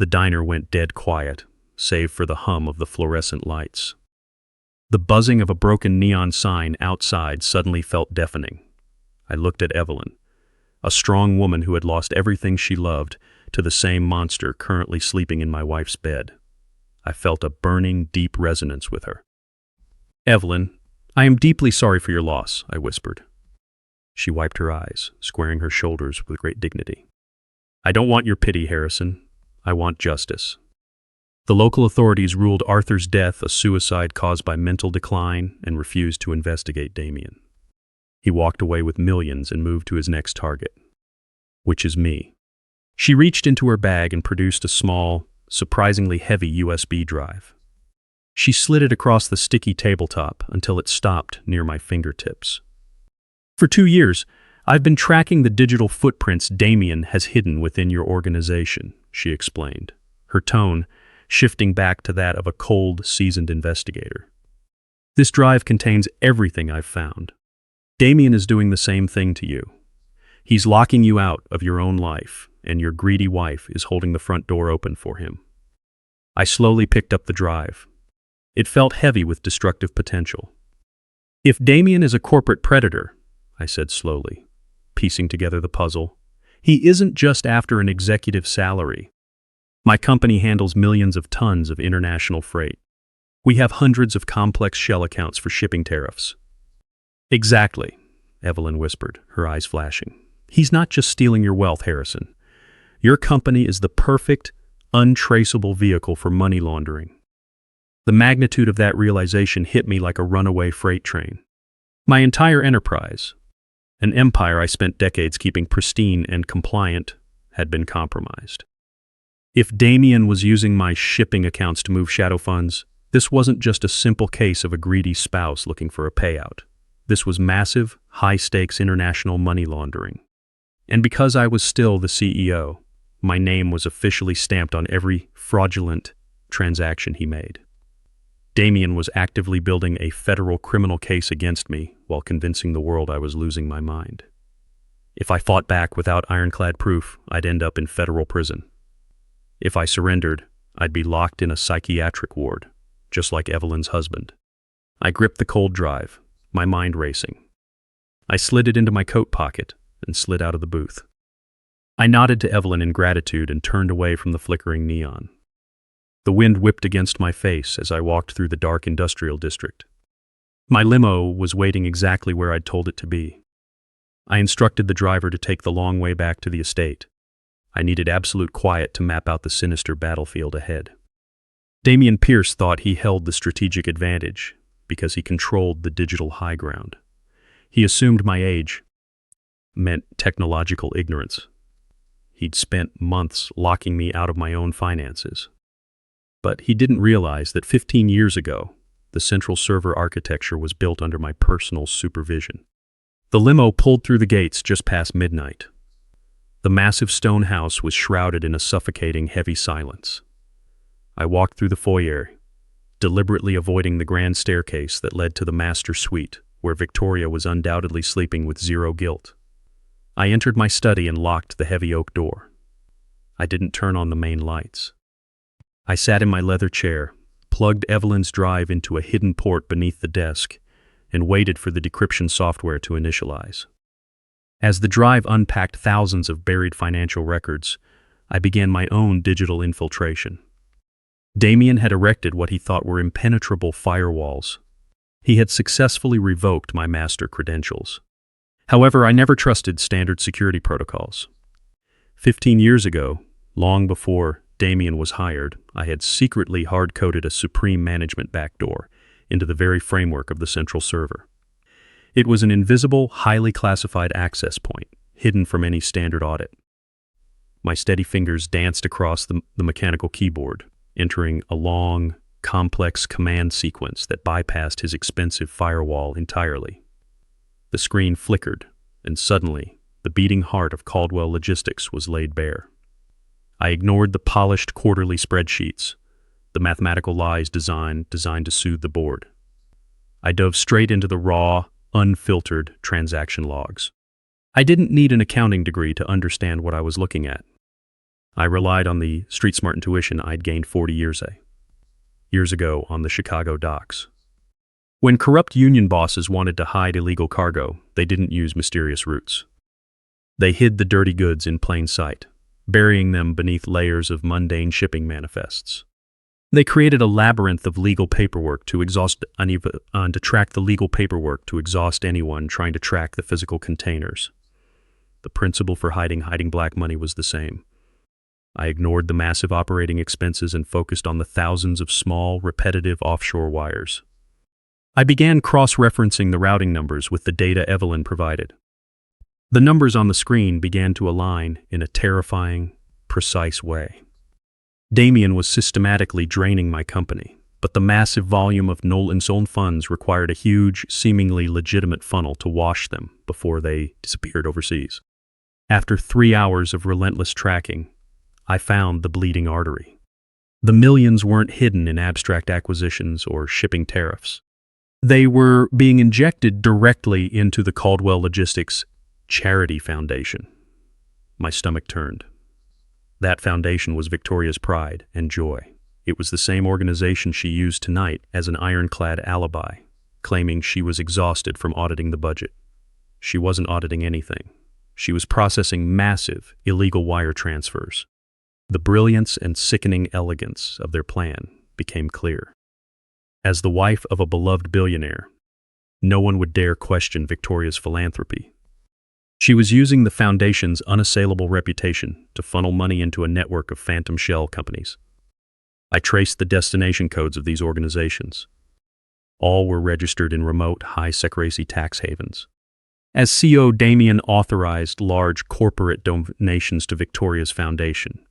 The diner went dead quiet, save for the hum of the fluorescent lights. The buzzing of a broken neon sign outside suddenly felt deafening. I looked at Evelyn, a strong woman who had lost everything she loved to the same monster currently sleeping in my wife's bed. I felt a burning, deep resonance with her. Evelyn, I am deeply sorry for your loss, I whispered. She wiped her eyes, squaring her shoulders with great dignity. I don't want your pity, Harrison. I want justice. The local authorities ruled Arthur's death a suicide caused by mental decline and refused to investigate Damien. He walked away with millions and moved to his next target, which is me. She reached into her bag and produced a small, surprisingly heavy USB drive. She slid it across the sticky tabletop until it stopped near my fingertips. For 2 years, I've been tracking the digital footprints Damien has hidden within your organization, she explained, her tone shifting back to that of a cold, seasoned investigator. This drive contains everything I've found. Damien is doing the same thing to you. He's locking you out of your own life, and your greedy wife is holding the front door open for him. I slowly picked up the drive. It felt heavy with destructive potential. If Damien is a corporate predator, I said slowly, piecing together the puzzle, he isn't just after an executive salary. My company handles millions of tons of international freight. We have hundreds of complex shell accounts for shipping tariffs. Exactly, Evelyn whispered, her eyes flashing. He's not just stealing your wealth, Harrison. Your company is the perfect, untraceable vehicle for money laundering. The magnitude of that realization hit me like a runaway freight train. My entire enterprise, an empire I spent decades keeping pristine and compliant, had been compromised. If Damien was using my shipping accounts to move shadow funds, this wasn't just a simple case of a greedy spouse looking for a payout. This was massive, high-stakes international money laundering. And because I was still the CEO, my name was officially stamped on every fraudulent transaction he made. Damien was actively building a federal criminal case against me while convincing the world I was losing my mind. If I fought back without ironclad proof, I'd end up in federal prison. If I surrendered, I'd be locked in a psychiatric ward, just like Evelyn's husband. I gripped the cold drive, my mind racing. I slid it into my coat pocket and slid out of the booth. I nodded to Evelyn in gratitude and turned away from the flickering neon. The wind whipped against my face as I walked through the dark industrial district. My limo was waiting exactly where I'd told it to be. I instructed the driver to take the long way back to the estate. I needed absolute quiet to map out the sinister battlefield ahead. Damien Pierce thought he held the strategic advantage because he controlled the digital high ground. He assumed my age meant technological ignorance. He'd spent months locking me out of my own finances. But he didn't realize that 15 years ago, the central server architecture was built under my personal supervision. The limo pulled through the gates just past midnight. The massive stone house was shrouded in a suffocating, heavy silence. I walked through the foyer, deliberately avoiding the grand staircase that led to the master suite, where Victoria was undoubtedly sleeping with zero guilt. I entered my study and locked the heavy oak door. I didn't turn on the main lights. I sat in my leather chair, plugged Evelyn's drive into a hidden port beneath the desk, and waited for the decryption software to initialize. As the drive unpacked thousands of buried financial records, I began my own digital infiltration. Damien had erected what he thought were impenetrable firewalls. He had successfully revoked my master credentials. However, I never trusted standard security protocols. 15 years ago, long before Damien was hired, I had secretly hard-coded a supreme management backdoor into the very framework of the central server. It was an invisible, highly classified access point, hidden from any standard audit. My steady fingers danced across the mechanical keyboard, entering a long, complex command sequence that bypassed his expensive firewall entirely. The screen flickered, and suddenly, the beating heart of Caldwell Logistics was laid bare. I ignored the polished quarterly spreadsheets, the mathematical lies designed to soothe the board. I dove straight into the raw, unfiltered transaction logs. I didn't need an accounting degree to understand what I was looking at. I relied on the street-smart intuition I'd gained 40 years ago on the Chicago docks. When corrupt union bosses wanted to hide illegal cargo, they didn't use mysterious routes. They hid the dirty goods in plain sight, burying them beneath layers of mundane shipping manifests. They created a labyrinth of legal paperwork to track the legal paperwork to exhaust anyone trying to track the physical containers. The principle for hiding black money was the same. I ignored the massive operating expenses and focused on the thousands of small, repetitive offshore wires. I began cross-referencing the routing numbers with the data Evelyn provided. The numbers on the screen began to align in a terrifying, precise way. Damien was systematically draining my company, but the massive volume of stolen funds required a huge, seemingly legitimate funnel to wash them before they disappeared overseas. After 3 hours of relentless tracking, I found the bleeding artery. The millions weren't hidden in abstract acquisitions or shipping tariffs. They were being injected directly into the Caldwell Logistics Charity Foundation. My stomach turned. That foundation was Victoria's pride and joy. It was the same organization she used tonight as an ironclad alibi, claiming she was exhausted from auditing the budget. She wasn't auditing anything. She was processing massive, illegal wire transfers. The brilliance and sickening elegance of their plan became clear. As the wife of a beloved billionaire, no one would dare question Victoria's philanthropy. She was using the foundation's unassailable reputation to funnel money into a network of phantom shell companies. I traced the destination codes of these organizations. All were registered in remote, high-secrecy tax havens. As CEO, Damien authorized large corporate donations to Victoria's foundation,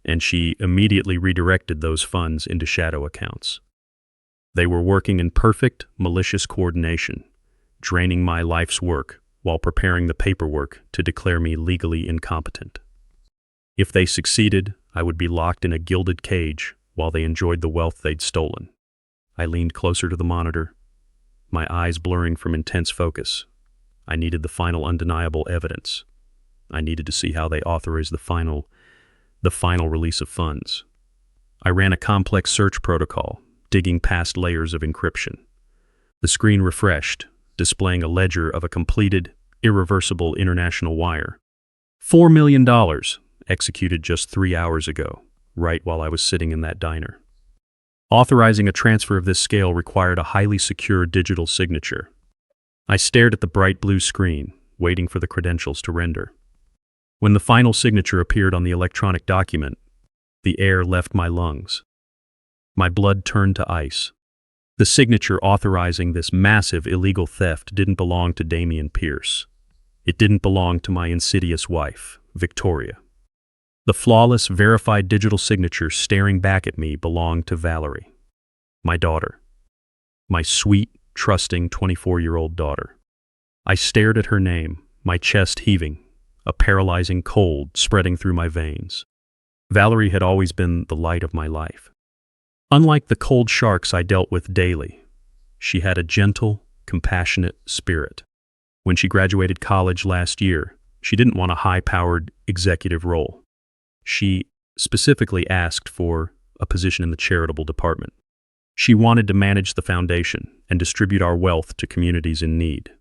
and she immediately redirected those funds into shadow accounts. They were working in perfect, malicious coordination, draining my life's work while preparing the paperwork to declare me legally incompetent. If they succeeded, I would be locked in a gilded cage while they enjoyed the wealth they'd stolen. I leaned closer to the monitor, my eyes blurring from intense focus. I needed the final undeniable evidence. I needed to see how they authorized the final release of funds. I ran a complex search protocol, digging past layers of encryption. The screen refreshed, displaying a ledger of a completed, irreversible international wire. $4 million, executed just 3 hours ago, right while I was sitting in that diner. Authorizing a transfer of this scale required a highly secure digital signature. I stared at the bright blue screen, waiting for the credentials to render. When the final signature appeared on the electronic document, the air left my lungs. My blood turned to ice. The signature authorizing this massive illegal theft didn't belong to Damien Pierce. It didn't belong to my insidious wife, Victoria. The flawless, verified digital signature staring back at me belonged to Valerie, my daughter, my sweet, trusting 24-year-old daughter. I stared at her name, my chest heaving, a paralyzing cold spreading through my veins. Valerie had always been the light of my life. Unlike the cold sharks I dealt with daily, she had a gentle, compassionate spirit. When she graduated college last year, she didn't want a high-powered executive role. She specifically asked for a position in the charitable department. She wanted to manage the foundation and distribute our wealth to communities in need.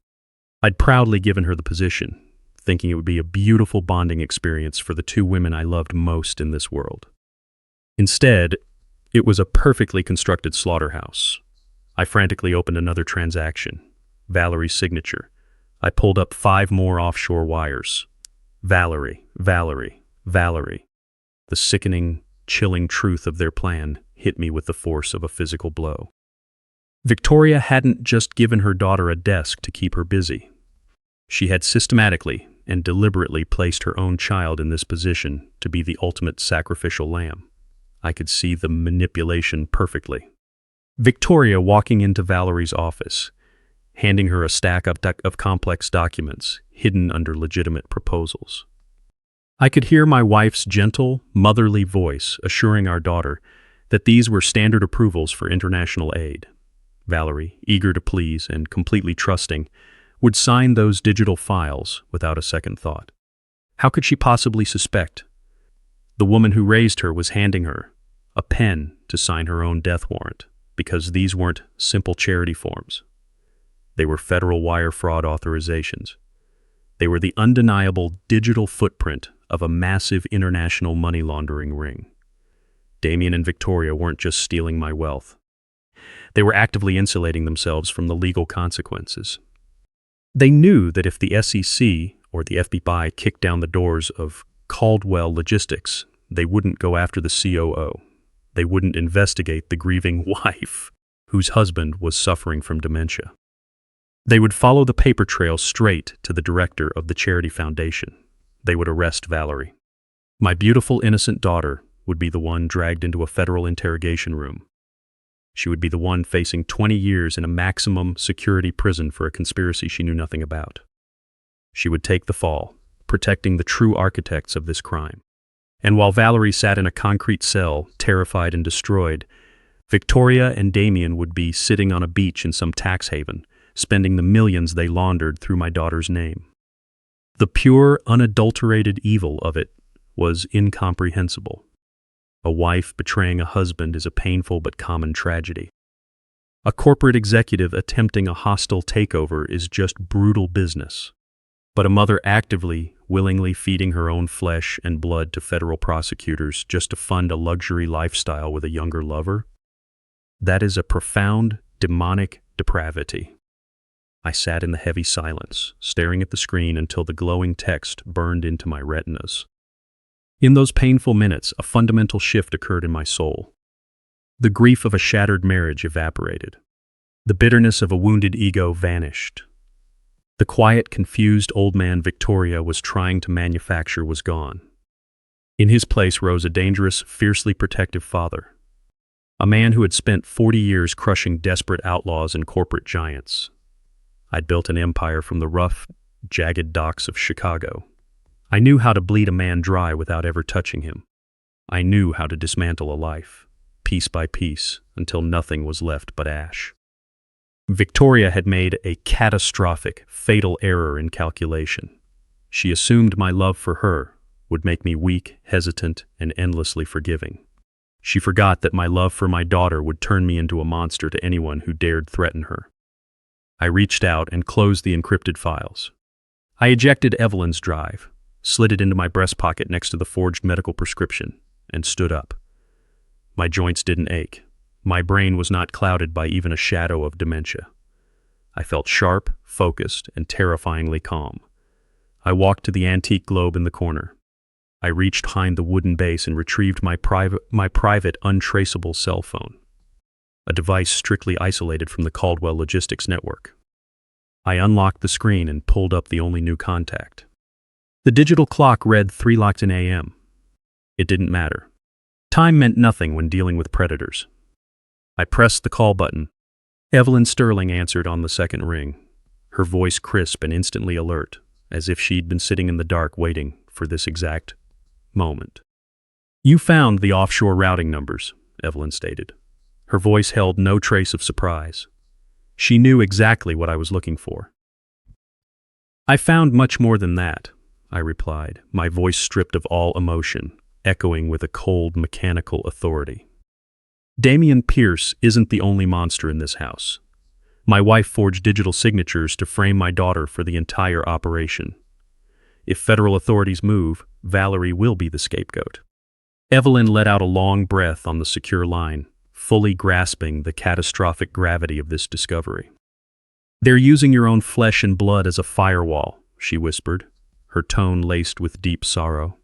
I'd proudly given her the position, thinking it would be a beautiful bonding experience for the two women I loved most in this world. Instead, it was a perfectly constructed slaughterhouse. I frantically opened another transaction, Valerie's signature. I pulled up 5 more offshore wires. Valerie, Valerie, Valerie. The sickening, chilling truth of their plan hit me with the force of a physical blow. Victoria hadn't just given her daughter a desk to keep her busy. She had systematically and deliberately placed her own child in this position to be the ultimate sacrificial lamb. I could see the manipulation perfectly. Victoria walking into Valerie's office, handing her a stack of complex documents hidden under legitimate proposals. I could hear my wife's gentle, motherly voice assuring our daughter that these were standard approvals for international aid. Valerie, eager to please and completely trusting, would sign those digital files without a second thought. How could she possibly suspect? The woman who raised her was handing her a pen to sign her own death warrant, because these weren't simple charity forms. They were federal wire fraud authorizations. They were the undeniable digital footprint of a massive international money laundering ring. Damien and Victoria weren't just stealing my wealth. They were actively insulating themselves from the legal consequences. They knew that if the SEC or the FBI kicked down the doors of Caldwell Logistics, they wouldn't go after the COO. They wouldn't investigate the grieving wife whose husband was suffering from dementia. They would follow the paper trail straight to the director of the charity foundation. They would arrest Valerie. My beautiful, innocent daughter would be the one dragged into a federal interrogation room. She would be the one facing 20 years in a maximum security prison for a conspiracy she knew nothing about. She would take the fall, protecting the true architects of this crime. And while Valerie sat in a concrete cell, terrified and destroyed, Victoria and Damien would be sitting on a beach in some tax haven, spending the millions they laundered through my daughter's name. The pure, unadulterated evil of it was incomprehensible. A wife betraying a husband is a painful but common tragedy. A corporate executive attempting a hostile takeover is just brutal business. But a mother actively, willingly feeding her own flesh and blood to federal prosecutors just to fund a luxury lifestyle with a younger lover? That is a profound, demonic depravity. I sat in the heavy silence, staring at the screen until the glowing text burned into my retinas. In those painful minutes, a fundamental shift occurred in my soul. The grief of a shattered marriage evaporated. The bitterness of a wounded ego vanished. The quiet, confused old man Victoria was trying to manufacture was gone. In his place rose a dangerous, fiercely protective father. A man who had spent 40 years crushing desperate outlaws and corporate giants. I'd built an empire from the rough, jagged docks of Chicago. I knew how to bleed a man dry without ever touching him. I knew how to dismantle a life, piece by piece, until nothing was left but ash. Victoria had made a catastrophic, fatal error in calculation. She assumed my love for her would make me weak, hesitant, and endlessly forgiving. She forgot that my love for my daughter would turn me into a monster to anyone who dared threaten her. I reached out and closed the encrypted files. I ejected Evelyn's drive, slid it into my breast pocket next to the forged medical prescription, and stood up. My joints didn't ache. My brain was not clouded by even a shadow of dementia. I felt sharp, focused, and terrifyingly calm. I walked to the antique globe in the corner. I reached behind the wooden base and retrieved my private, untraceable cell phone, a device strictly isolated from the Caldwell Logistics network. I unlocked the screen and pulled up the only new contact. The digital clock read 3:00 a.m. It didn't matter. Time meant nothing when dealing with predators. I pressed the call button. Evelyn Sterling answered on the second ring, her voice crisp and instantly alert, as if she'd been sitting in the dark waiting for this exact moment. "You found the offshore routing numbers," Evelyn stated. Her voice held no trace of surprise. She knew exactly what I was looking for. "I found much more than that," I replied, my voice stripped of all emotion, echoing with a cold, mechanical authority. "Damien Pierce isn't the only monster in this house. My wife forged digital signatures to frame my daughter for the entire operation. If federal authorities move, Valerie will be the scapegoat." Evelyn let out a long breath on the secure line, fully grasping the catastrophic gravity of this discovery. "They're using your own flesh and blood as a firewall," she whispered, her tone laced with deep sorrow.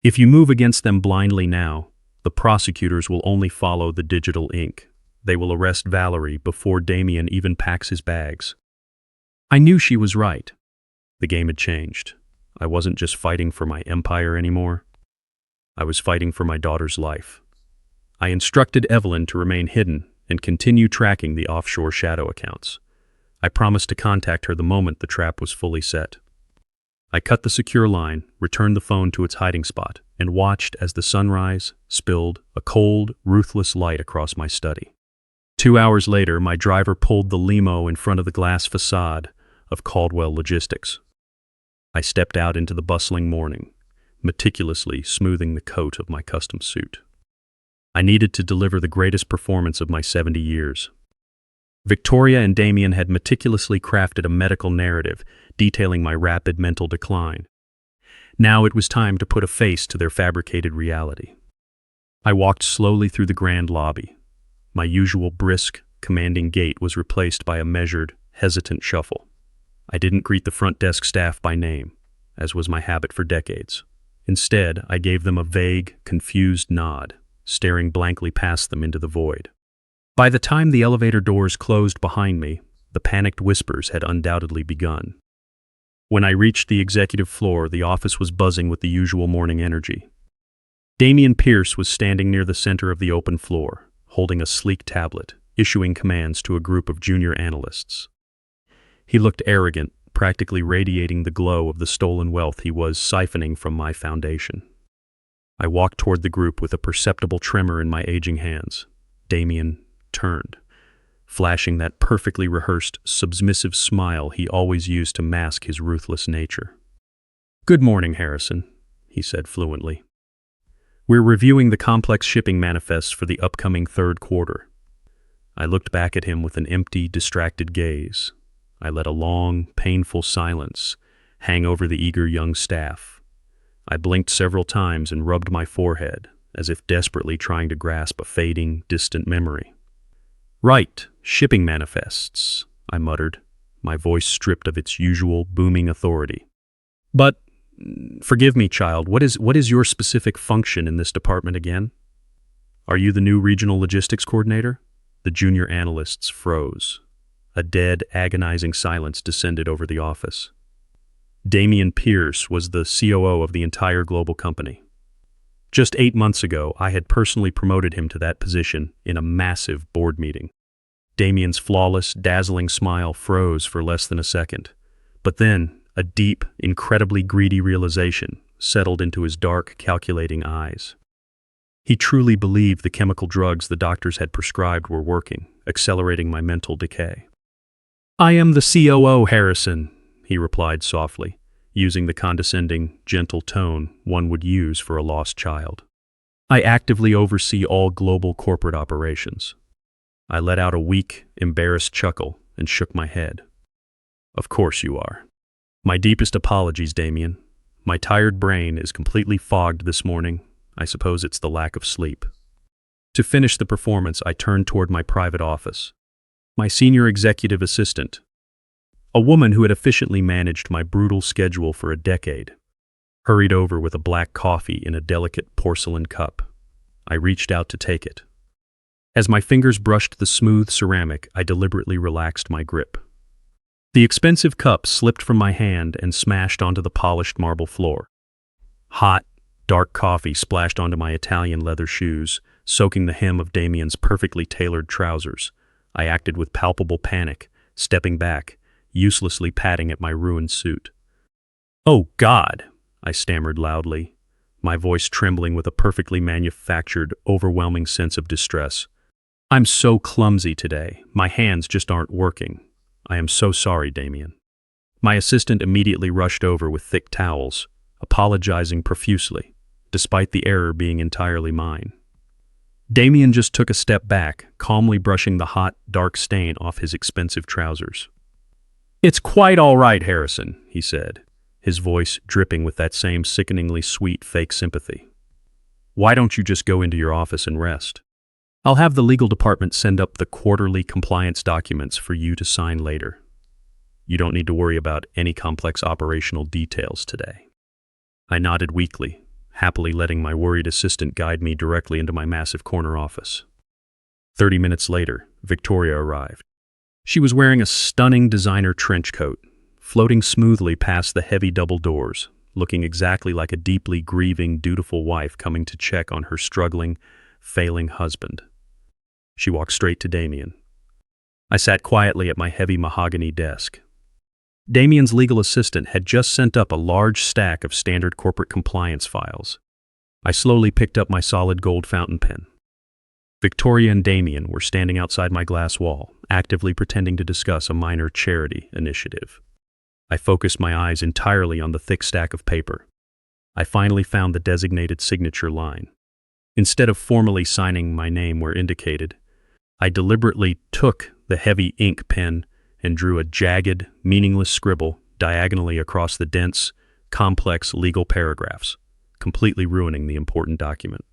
"If you move against them blindly now, the prosecutors will only follow the digital ink. They will arrest Valerie before Damien even packs his bags." I knew she was right. The game had changed. I wasn't just fighting for my empire anymore. I was fighting for my daughter's life. I instructed Evelyn to remain hidden and continue tracking the offshore shadow accounts. I promised to contact her the moment the trap was fully set. I cut the secure line, returned the phone to its hiding spot, and watched as the sunrise spilled a cold, ruthless light across my study. 2 hours later, my driver pulled the limo in front of the glass facade of Caldwell Logistics. I stepped out into the bustling morning, meticulously smoothing the coat of my custom suit. I needed to deliver the greatest performance of my 70 years. Victoria and Damien had meticulously crafted a medical narrative detailing my rapid mental decline. Now it was time to put a face to their fabricated reality. I walked slowly through the grand lobby. My usual brisk, commanding gait was replaced by a measured, hesitant shuffle. I didn't greet the front desk staff by name, as was my habit for decades. Instead, I gave them a vague, confused nod, staring blankly past them into the void. By the time the elevator doors closed behind me, the panicked whispers had undoubtedly begun. When I reached the executive floor, the office was buzzing with the usual morning energy. Damian Pierce was standing near the center of the open floor, holding a sleek tablet, issuing commands to a group of junior analysts. He looked arrogant, practically radiating the glow of the stolen wealth he was siphoning from my foundation. I walked toward the group with a perceptible tremor in my aging hands. Damian turned, flashing that perfectly rehearsed, submissive smile he always used to mask his ruthless nature. "Good morning, Harrison," he said fluently. "We're reviewing the complex shipping manifests for the upcoming third quarter." I looked back at him with an empty, distracted gaze. I let a long, painful silence hang over the eager young staff. I blinked several times and rubbed my forehead, as if desperately trying to grasp a fading, distant memory. "Right, shipping manifests," I muttered, my voice stripped of its usual booming authority. "But, forgive me, child, what is your specific function in this department again? Are you the new regional logistics coordinator?" The junior analysts froze. A dead, agonizing silence descended over the office. Damian Pierce was the COO of the entire global company. Just 8 months ago, I had personally promoted him to that position in a massive board meeting. Damian's flawless, dazzling smile froze for less than a second. But then, a deep, incredibly greedy realization settled into his dark, calculating eyes. He truly believed the chemical drugs the doctors had prescribed were working, accelerating my mental decay. "I am the COO, Harrison," he replied softly, using the condescending, gentle tone one would use for a lost child. "I actively oversee all global corporate operations." I let out a weak, embarrassed chuckle and shook my head. "Of course you are. My deepest apologies, Damian. My tired brain is completely fogged this morning. I suppose it's the lack of sleep." To finish the performance, I turned toward my private office. My senior executive assistant, a woman who had efficiently managed my brutal schedule for a decade, hurried over with a black coffee in a delicate porcelain cup. I reached out to take it. As my fingers brushed the smooth ceramic, I deliberately relaxed my grip. The expensive cup slipped from my hand and smashed onto the polished marble floor. Hot, dark coffee splashed onto my Italian leather shoes, soaking the hem of Damian's perfectly tailored trousers. I acted with palpable panic, stepping back, uselessly patting at my ruined suit. "Oh, God!" I stammered loudly, my voice trembling with a perfectly manufactured, overwhelming sense of distress. "I'm so clumsy today. My hands just aren't working. I am so sorry, Damian." My assistant immediately rushed over with thick towels, apologizing profusely, despite the error being entirely mine. Damian just took a step back, calmly brushing the hot, dark stain off his expensive trousers. "It's quite all right, Harrison," he said, his voice dripping with that same sickeningly sweet fake sympathy. "Why don't you just go into your office and rest? I'll have the legal department send up the quarterly compliance documents for you to sign later. You don't need to worry about any complex operational details today." I nodded weakly, happily letting my worried assistant guide me directly into my massive corner office. 30 minutes later, Victoria arrived. She was wearing a stunning designer trench coat, floating smoothly past the heavy double doors, looking exactly like a deeply grieving, dutiful wife coming to check on her struggling, failing husband. She walked straight to Damian. I sat quietly at my heavy mahogany desk. Damian's legal assistant had just sent up a large stack of standard corporate compliance files. I slowly picked up my solid gold fountain pen. Victoria and Damian were standing outside my glass wall, actively pretending to discuss a minor charity initiative. I focused my eyes entirely on the thick stack of paper. I finally found the designated signature line. Instead of formally signing my name where indicated, I deliberately took the heavy ink pen and drew a jagged, meaningless scribble diagonally across the dense, complex legal paragraphs, completely ruining the important document.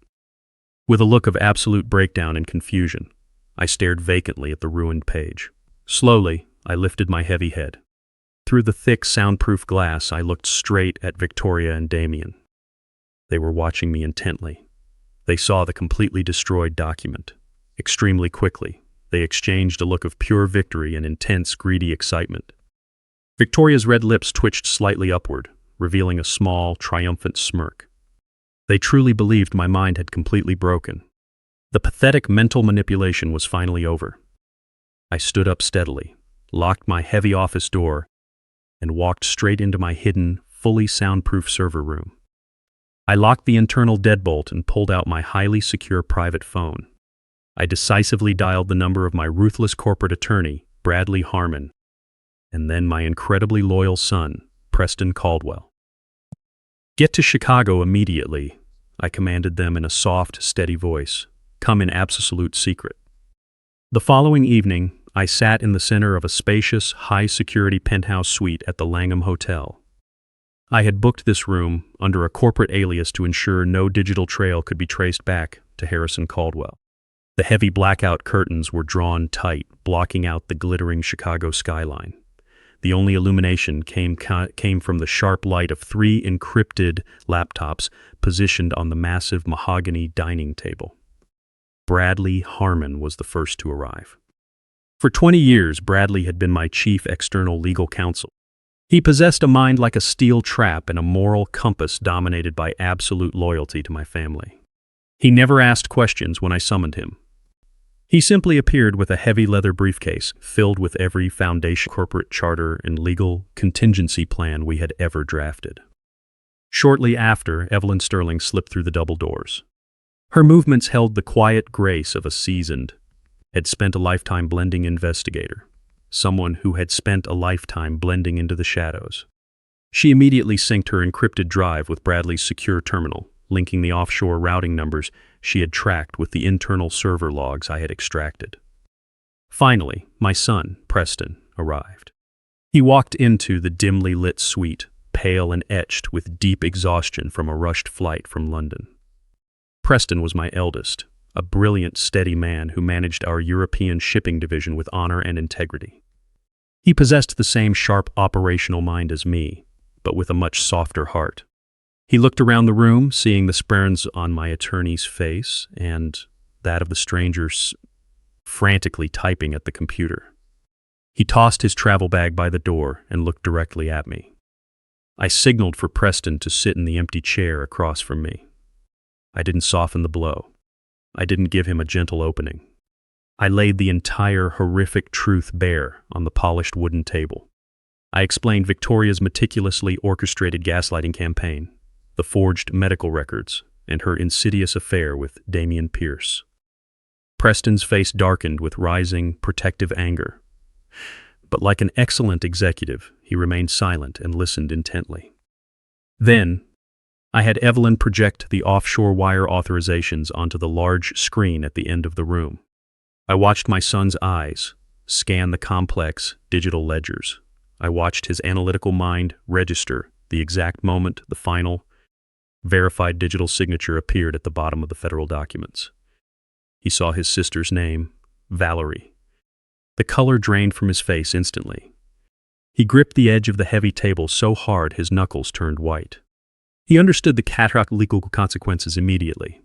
With a look of absolute breakdown and confusion, I stared vacantly at the ruined page. Slowly, I lifted my heavy head. Through the thick, soundproof glass, I looked straight at Victoria and Damien. They were watching me intently. They saw the completely destroyed document. Extremely quickly, they exchanged a look of pure victory and intense, greedy excitement. Victoria's red lips twitched slightly upward, revealing a small, triumphant smirk. They truly believed my mind had completely broken. The pathetic mental manipulation was finally over. I stood up steadily, locked my heavy office door, and walked straight into my hidden, fully soundproof server room. I locked the internal deadbolt and pulled out my highly secure private phone. I decisively dialed the number of my ruthless corporate attorney, Bradley Harmon, and then my incredibly loyal son, Preston Caldwell. "Get to Chicago immediately," I commanded them in a soft, steady voice. "Come in absolute secret." The following evening, I sat in the center of a spacious, high-security penthouse suite at the Langham Hotel. I had booked this room under a corporate alias to ensure no digital trail could be traced back to Harrison Caldwell. The heavy blackout curtains were drawn tight, blocking out the glittering Chicago skyline. The only illumination came from the sharp light of 3 encrypted laptops positioned on the massive mahogany dining table. Bradley Harmon was the first to arrive. For 20 years, Bradley had been my chief external legal counsel. He possessed a mind like a steel trap and a moral compass dominated by absolute loyalty to my family. He never asked questions when I summoned him. He simply appeared with a heavy leather briefcase filled with every foundation, corporate charter, and legal contingency plan we had ever drafted. Shortly after, Evelyn Sterling slipped through the double doors. Her movements held the quiet grace of a had spent a lifetime blending investigator, someone who had spent a lifetime blending into the shadows. She immediately synced her encrypted drive with Bradley's secure terminal, linking the offshore routing numbers she had tracked with the internal server logs I had extracted. Finally, my son, Preston, arrived. He walked into the dimly lit suite, pale and etched with deep exhaustion from a rushed flight from London. Preston was my eldest, a brilliant, steady man who managed our European shipping division with honor and integrity. He possessed the same sharp operational mind as me, but with a much softer heart. He looked around the room, seeing the springs on my attorney's face and that of the strangers frantically typing at the computer. He tossed his travel bag by the door and looked directly at me. I signaled for Preston to sit in the empty chair across from me. I didn't soften the blow. I didn't give him a gentle opening. I laid the entire horrific truth bare on the polished wooden table. I explained Victoria's meticulously orchestrated gaslighting campaign, the forged medical records, and her insidious affair with Damien Pierce. Preston's face darkened with rising, protective anger. But like an excellent executive, he remained silent and listened intently. Then, I had Evelyn project the offshore wire authorizations onto the large screen at the end of the room. I watched my son's eyes scan the complex digital ledgers. I watched his analytical mind register the exact moment the final, verified digital signature appeared at the bottom of the federal documents. He saw his sister's name, Valerie. The color drained from his face instantly. He gripped the edge of the heavy table so hard his knuckles turned white. He understood the catastrophic legal consequences immediately.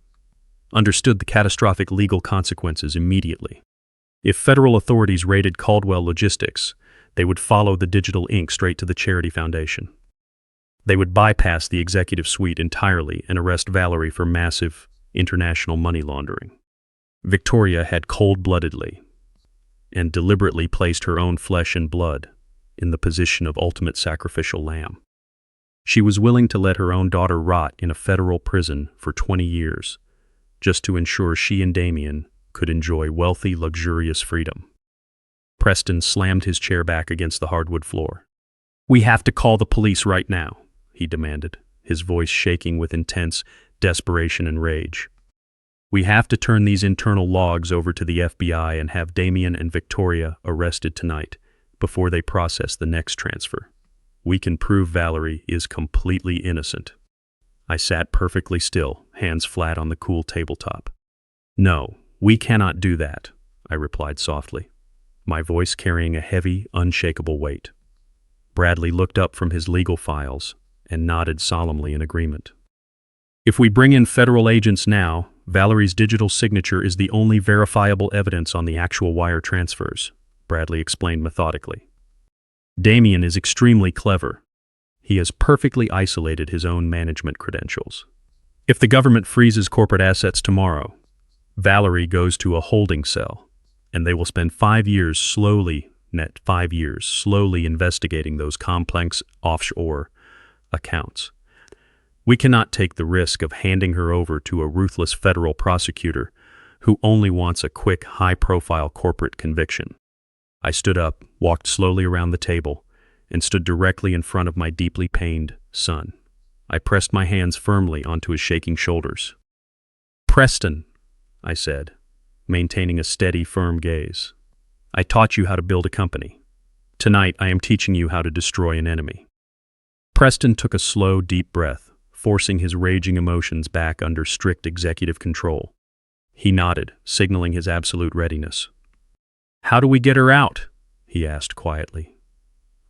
If federal authorities raided Caldwell Logistics, they would follow the digital ink straight to the charity foundation. They would bypass the executive suite entirely and arrest Valerie for massive international money laundering. Victoria had cold-bloodedly and deliberately placed her own flesh and blood in the position of ultimate sacrificial lamb. She was willing to let her own daughter rot in a federal prison for 20 years, just to ensure she and Damien could enjoy wealthy, luxurious freedom. Preston slammed his chair back against the hardwood floor. "We have to call the police right now," he demanded, his voice shaking with intense desperation and rage. "We have to turn these internal logs over to the FBI and have Damien and Victoria arrested tonight before they process the next transfer. We can prove Valerie is completely innocent." I sat perfectly still, hands flat on the cool tabletop. No, we cannot do that, I replied softly, my voice carrying a heavy, unshakable weight. Bradley looked up from his legal files and nodded solemnly in agreement. If we bring in federal agents now, Valerie's digital signature is the only verifiable evidence on the actual wire transfers, Bradley explained methodically. Damien is extremely clever. He has perfectly isolated his own management credentials. If the government freezes corporate assets tomorrow, Valerie goes to a holding cell, and they will spend 5 years slowly investigating those complex offshore accounts. We cannot take the risk of handing her over to a ruthless federal prosecutor who only wants a quick, high-profile corporate conviction. I stood up, walked slowly around the table, and stood directly in front of my deeply pained son. I pressed my hands firmly onto his shaking shoulders. "Preston," I said, maintaining a steady, firm gaze. "I taught you how to build a company. Tonight, I am teaching you how to destroy an enemy." Preston took a slow, deep breath, forcing his raging emotions back under strict executive control. He nodded, signaling his absolute readiness. "How do we get her out?" he asked quietly.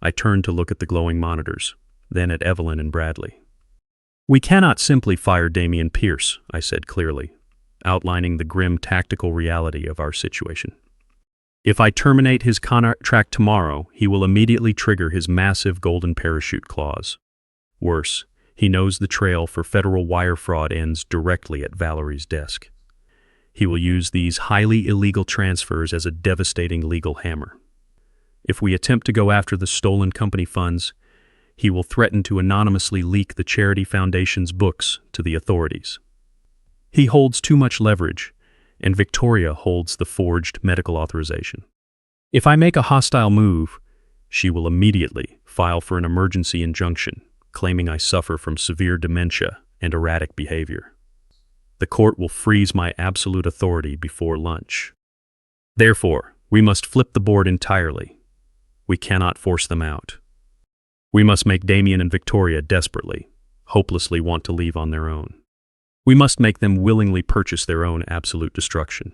I turned to look at the glowing monitors, then at Evelyn and Bradley. "We cannot simply fire Damien Pierce," I said clearly, outlining the grim tactical reality of our situation. "If I terminate his contract tomorrow, he will immediately trigger his massive golden parachute clause. Worse, he knows the trail for federal wire fraud ends directly at Valerie's desk. He will use these highly illegal transfers as a devastating legal hammer. If we attempt to go after the stolen company funds, he will threaten to anonymously leak the charity foundation's books to the authorities. He holds too much leverage, and Victoria holds the forged medical authorization. If I make a hostile move, she will immediately file for an emergency injunction, claiming I suffer from severe dementia and erratic behavior. The court will freeze my absolute authority before lunch. Therefore, we must flip the board entirely. We cannot force them out. We must make Damien and Victoria desperately, hopelessly want to leave on their own. We must make them willingly purchase their own absolute destruction.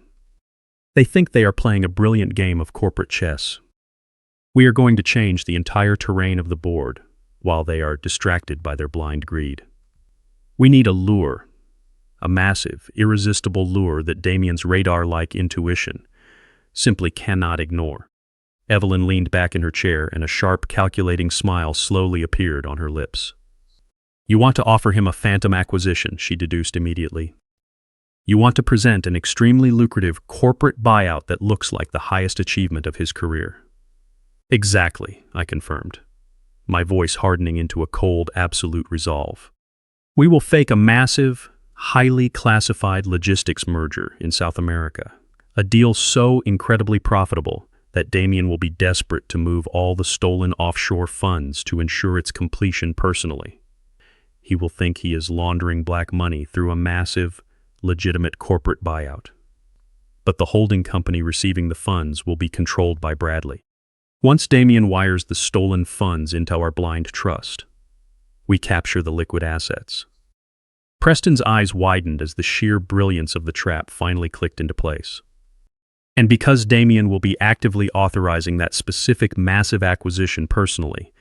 They think they are playing a brilliant game of corporate chess. We are going to change the entire terrain of the board while they are distracted by their blind greed. We need a lure, a massive, irresistible lure that Damien's radar-like intuition simply cannot ignore. Evelyn leaned back in her chair, and a sharp, calculating smile slowly appeared on her lips. "You want to offer him a phantom acquisition," she deduced immediately. "You want to present an extremely lucrative corporate buyout that looks like the highest achievement of his career." "Exactly," I confirmed, my voice hardening into a cold, absolute resolve. "We will fake a massive, highly classified logistics merger in South America, a deal so incredibly profitable that Damien will be desperate to move all the stolen offshore funds to ensure its completion personally. He will think he is laundering black money through a massive, legitimate corporate buyout. But the holding company receiving the funds will be controlled by Bradley. Once Damien wires the stolen funds into our blind trust, we capture the liquid assets." Preston's eyes widened as the sheer brilliance of the trap finally clicked into place. "And because Damien will be actively authorizing that specific massive acquisition personally,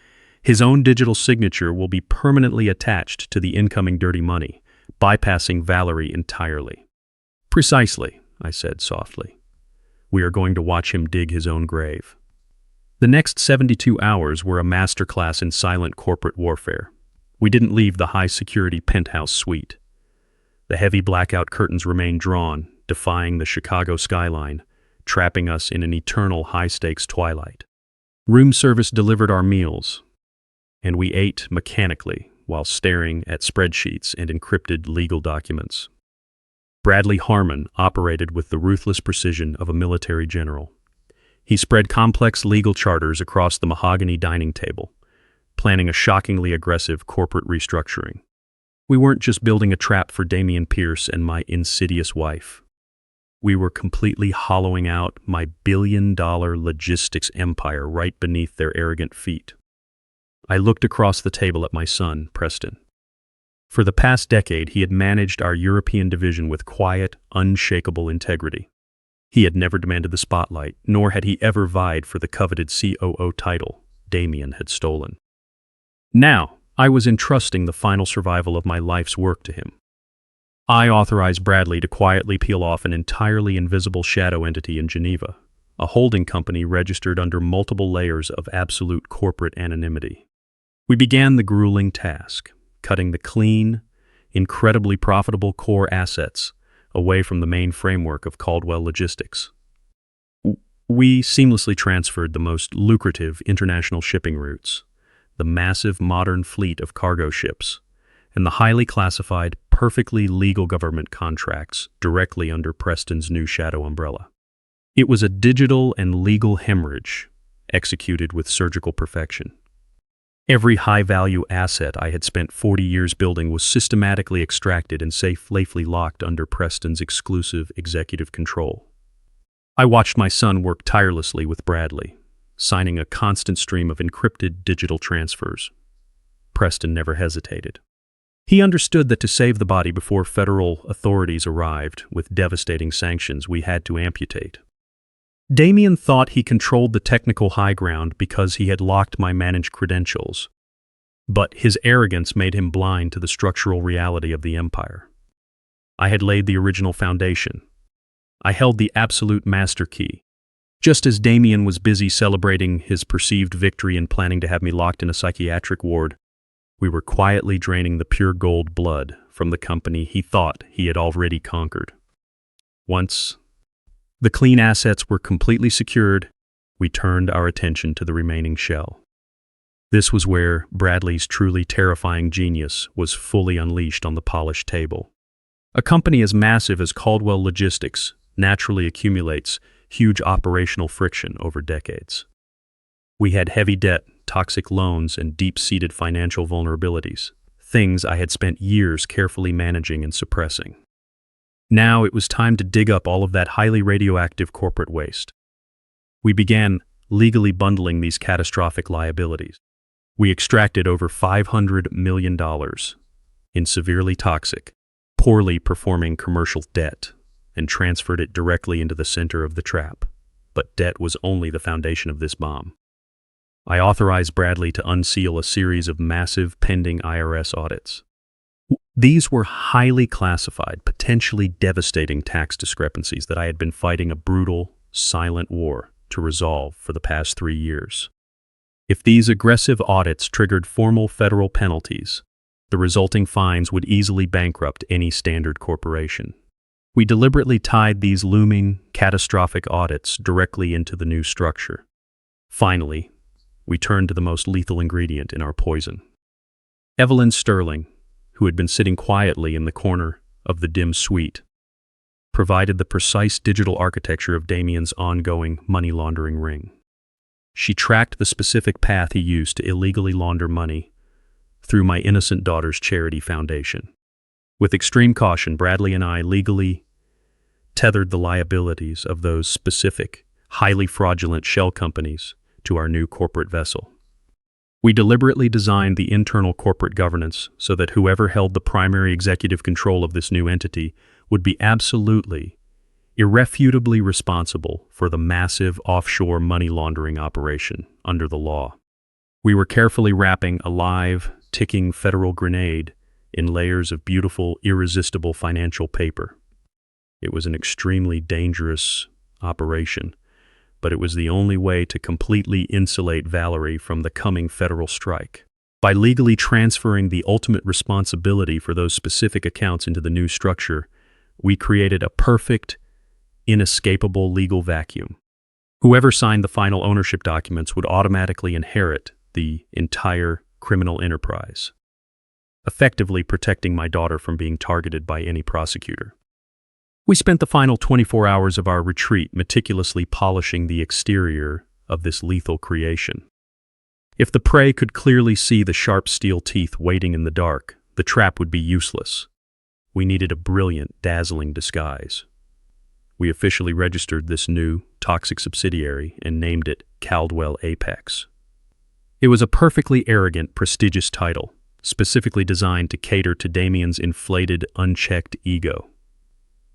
his own digital signature will be permanently attached to the incoming dirty money, bypassing Valerie entirely." "Precisely," I said softly. "We are going to watch him dig his own grave." The next 72 hours were a masterclass in silent corporate warfare. We didn't leave the high-security penthouse suite. The heavy blackout curtains remained drawn, defying the Chicago skyline, trapping us in an eternal high-stakes twilight. Room service delivered our meals, and we ate mechanically while staring at spreadsheets and encrypted legal documents. Bradley Harmon operated with the ruthless precision of a military general. He spread complex legal charters across the mahogany dining table, planning a shockingly aggressive corporate restructuring. We weren't just building a trap for Damien Pierce and my insidious wife. We were completely hollowing out my billion-dollar logistics empire right beneath their arrogant feet. I looked across the table at my son, Preston. For the past decade, he had managed our European division with quiet, unshakable integrity. He had never demanded the spotlight, nor had he ever vied for the coveted COO title Damien had stolen. Now, I was entrusting the final survival of my life's work to him. I authorized Bradley to quietly peel off an entirely invisible shadow entity in Geneva, a holding company registered under multiple layers of absolute corporate anonymity. We began the grueling task, cutting the clean, incredibly profitable core assets away from the main framework of Caldwell Logistics. We seamlessly transferred the most lucrative international shipping routes, the massive modern fleet of cargo ships, and the highly classified, perfectly legal government contracts directly under Preston's new shadow umbrella. It was a digital and legal hemorrhage, executed with surgical perfection. Every high-value asset I had spent 40 years building was systematically extracted and safely locked under Preston's exclusive executive control. I watched my son work tirelessly with Bradley, signing a constant stream of encrypted digital transfers. Preston never hesitated. He understood that to save the body before federal authorities arrived with devastating sanctions, we had to amputate. Damien thought he controlled the technical high ground because he had locked my managed credentials, but his arrogance made him blind to the structural reality of the empire. I had laid the original foundation. I held the absolute master key. Just as Damien was busy celebrating his perceived victory and planning to have me locked in a psychiatric ward, we were quietly draining the pure gold blood from the company he thought he had already conquered. Once the clean assets were completely secured, we turned our attention to the remaining shell. This was where Bradley's truly terrifying genius was fully unleashed on the polished table. A company as massive as Caldwell Logistics naturally accumulates huge operational friction over decades. We had heavy debt, toxic loans, and deep-seated financial vulnerabilities, things I had spent years carefully managing and suppressing. Now it was time to dig up all of that highly radioactive corporate waste. We began legally bundling these catastrophic liabilities. We extracted over $500 million in severely toxic, poorly performing commercial debt and transferred it directly into the center of the trap. But debt was only the foundation of this bomb. I authorized Bradley to unseal a series of massive pending IRS audits. These were highly classified, potentially devastating tax discrepancies that I had been fighting a brutal, silent war to resolve for the past 3 years. If these aggressive audits triggered formal federal penalties, the resulting fines would easily bankrupt any standard corporation. We deliberately tied these looming, catastrophic audits directly into the new structure. Finally, we turned to the most lethal ingredient in our poison. Evelyn Sterling, who had been sitting quietly in the corner of the dim suite, provided the precise digital architecture of Damien's ongoing money laundering ring. She tracked the specific path he used to illegally launder money through my innocent daughter's charity foundation. With extreme caution, Bradley and I legally tethered the liabilities of those specific, highly fraudulent shell companies to our new corporate vessel. We deliberately designed the internal corporate governance so that whoever held the primary executive control of this new entity would be absolutely, irrefutably responsible for the massive offshore money laundering operation under the law. We were carefully wrapping a live, ticking federal grenade in layers of beautiful, irresistible financial paper. It was an extremely dangerous operation, but it was the only way to completely insulate Valerie from the coming federal strike. By legally transferring the ultimate responsibility for those specific accounts into the new structure, we created a perfect, inescapable legal vacuum. Whoever signed the final ownership documents would automatically inherit the entire criminal enterprise, effectively protecting my daughter from being targeted by any prosecutor. We spent the final 24 hours of our retreat meticulously polishing the exterior of this lethal creation. If the prey could clearly see the sharp steel teeth waiting in the dark, the trap would be useless. We needed a brilliant, dazzling disguise. We officially registered this new, toxic subsidiary and named it Caldwell Apex. It was a perfectly arrogant, prestigious title, specifically designed to cater to Damien's inflated, unchecked ego.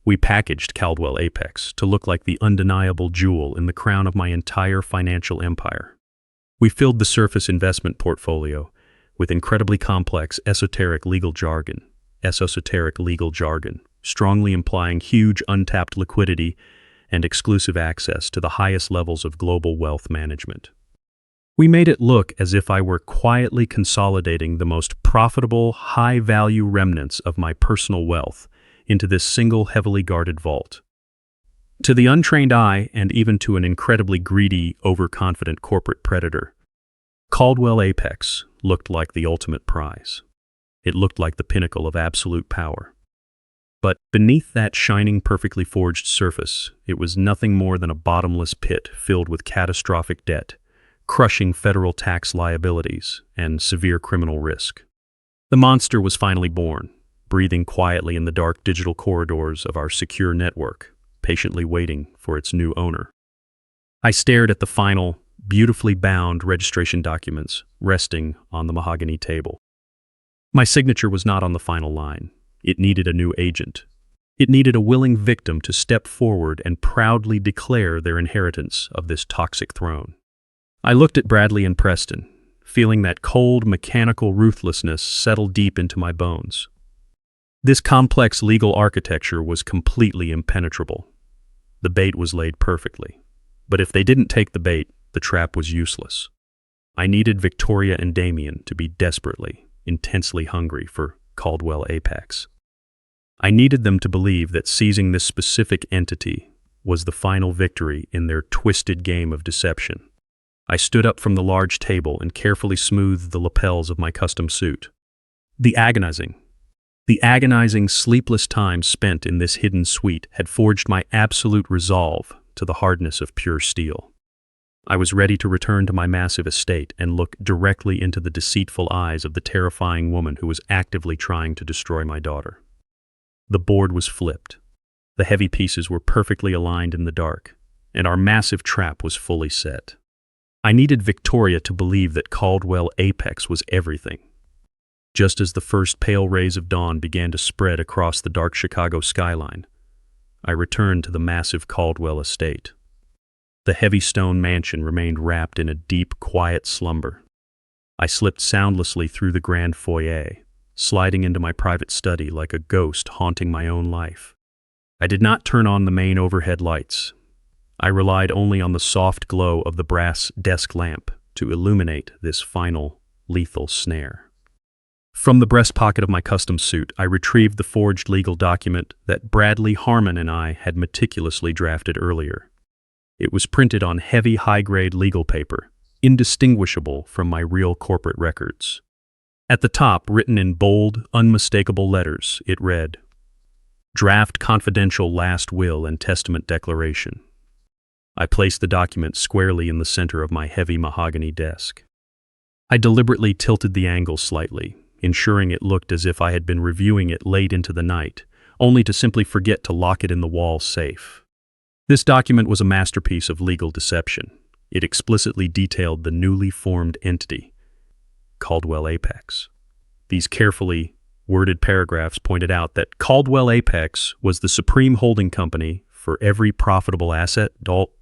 We packaged Caldwell Apex to look like the undeniable jewel in the crown of my entire financial empire. We filled the surface investment portfolio with incredibly complex esoteric legal jargon, strongly implying huge untapped liquidity and exclusive access to the highest levels of global wealth management. We made it look as if I were quietly consolidating the most profitable, high-value remnants of my personal wealth into this single heavily guarded vault. To the untrained eye, and even to an incredibly greedy, overconfident corporate predator, Caldwell Apex looked like the ultimate prize. It looked like the pinnacle of absolute power. But beneath that shining, perfectly forged surface, it was nothing more than a bottomless pit filled with catastrophic debt, crushing federal tax liabilities, and severe criminal risk. The monster was finally born, breathing quietly in the dark digital corridors of our secure network, patiently waiting for its new owner. I stared at the final, beautifully bound registration documents resting on the mahogany table. My signature was not on the final line. It needed a new agent. It needed a willing victim to step forward and proudly declare their inheritance of this toxic throne. I looked at Bradley and Preston, feeling that cold, mechanical ruthlessness settle deep into my bones. This complex legal architecture was completely impenetrable. The bait was laid perfectly. But if they didn't take the bait, the trap was useless. I needed Victoria and Damien to be desperately, intensely hungry for Caldwell Apex. I needed them to believe that seizing this specific entity was the final victory in their twisted game of deception. I stood up from the large table and carefully smoothed the lapels of my custom suit. The agonizing, sleepless time spent in this hidden suite had forged my absolute resolve to the hardness of pure steel. I was ready to return to my massive estate and look directly into the deceitful eyes of the terrifying woman who was actively trying to destroy my daughter. The board was flipped. The heavy pieces were perfectly aligned in the dark, and our massive trap was fully set. I needed Victoria to believe that Caldwell Apex was everything. Just as the first pale rays of dawn began to spread across the dark Chicago skyline, I returned to the massive Caldwell estate. The heavy stone mansion remained wrapped in a deep, quiet slumber. I slipped soundlessly through the grand foyer, sliding into my private study like a ghost haunting my own life. I did not turn on the main overhead lights. I relied only on the soft glow of the brass desk lamp to illuminate this final, lethal snare. From the breast pocket of my custom suit, I retrieved the forged legal document that Bradley Harmon and I had meticulously drafted earlier. It was printed on heavy, high-grade legal paper, indistinguishable from my real corporate records. At the top, written in bold, unmistakable letters, it read, "Draft confidential last will and testament declaration." I placed the document squarely in the center of my heavy mahogany desk. I deliberately tilted the angle slightly, ensuring it looked as if I had been reviewing it late into the night, only to simply forget to lock it in the wall safe. This document was a masterpiece of legal deception. It explicitly detailed the newly formed entity, Caldwell Apex. These carefully worded paragraphs pointed out that Caldwell Apex was the supreme holding company for every profitable asset,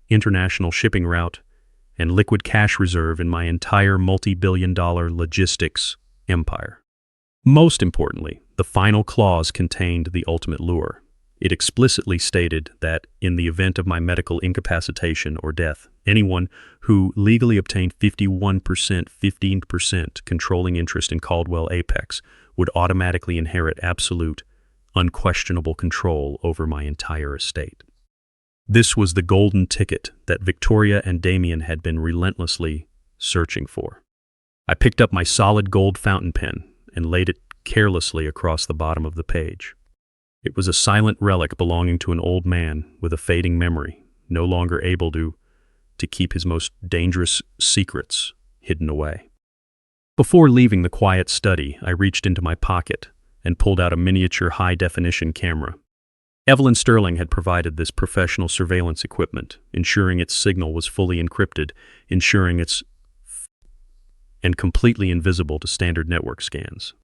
international shipping route, and liquid cash reserve in my entire multi-billion-dollar logistics empire. Most importantly, the final clause contained the ultimate lure. It explicitly stated that in the event of my medical incapacitation or death, anyone who legally obtained 15% controlling interest in Caldwell Apex would automatically inherit absolute, unquestionable control over my entire estate. This was the golden ticket that Victoria and Damien had been relentlessly searching for. I picked up my solid gold fountain pen and laid it carelessly across the bottom of the page. It was a silent relic belonging to an old man with a fading memory, no longer able to keep his most dangerous secrets hidden away. Before leaving the quiet study, I reached into my pocket and pulled out a miniature high-definition camera. Evelyn Sterling had provided this professional surveillance equipment, ensuring its signal was fully encrypted, and completely invisible to standard network scans.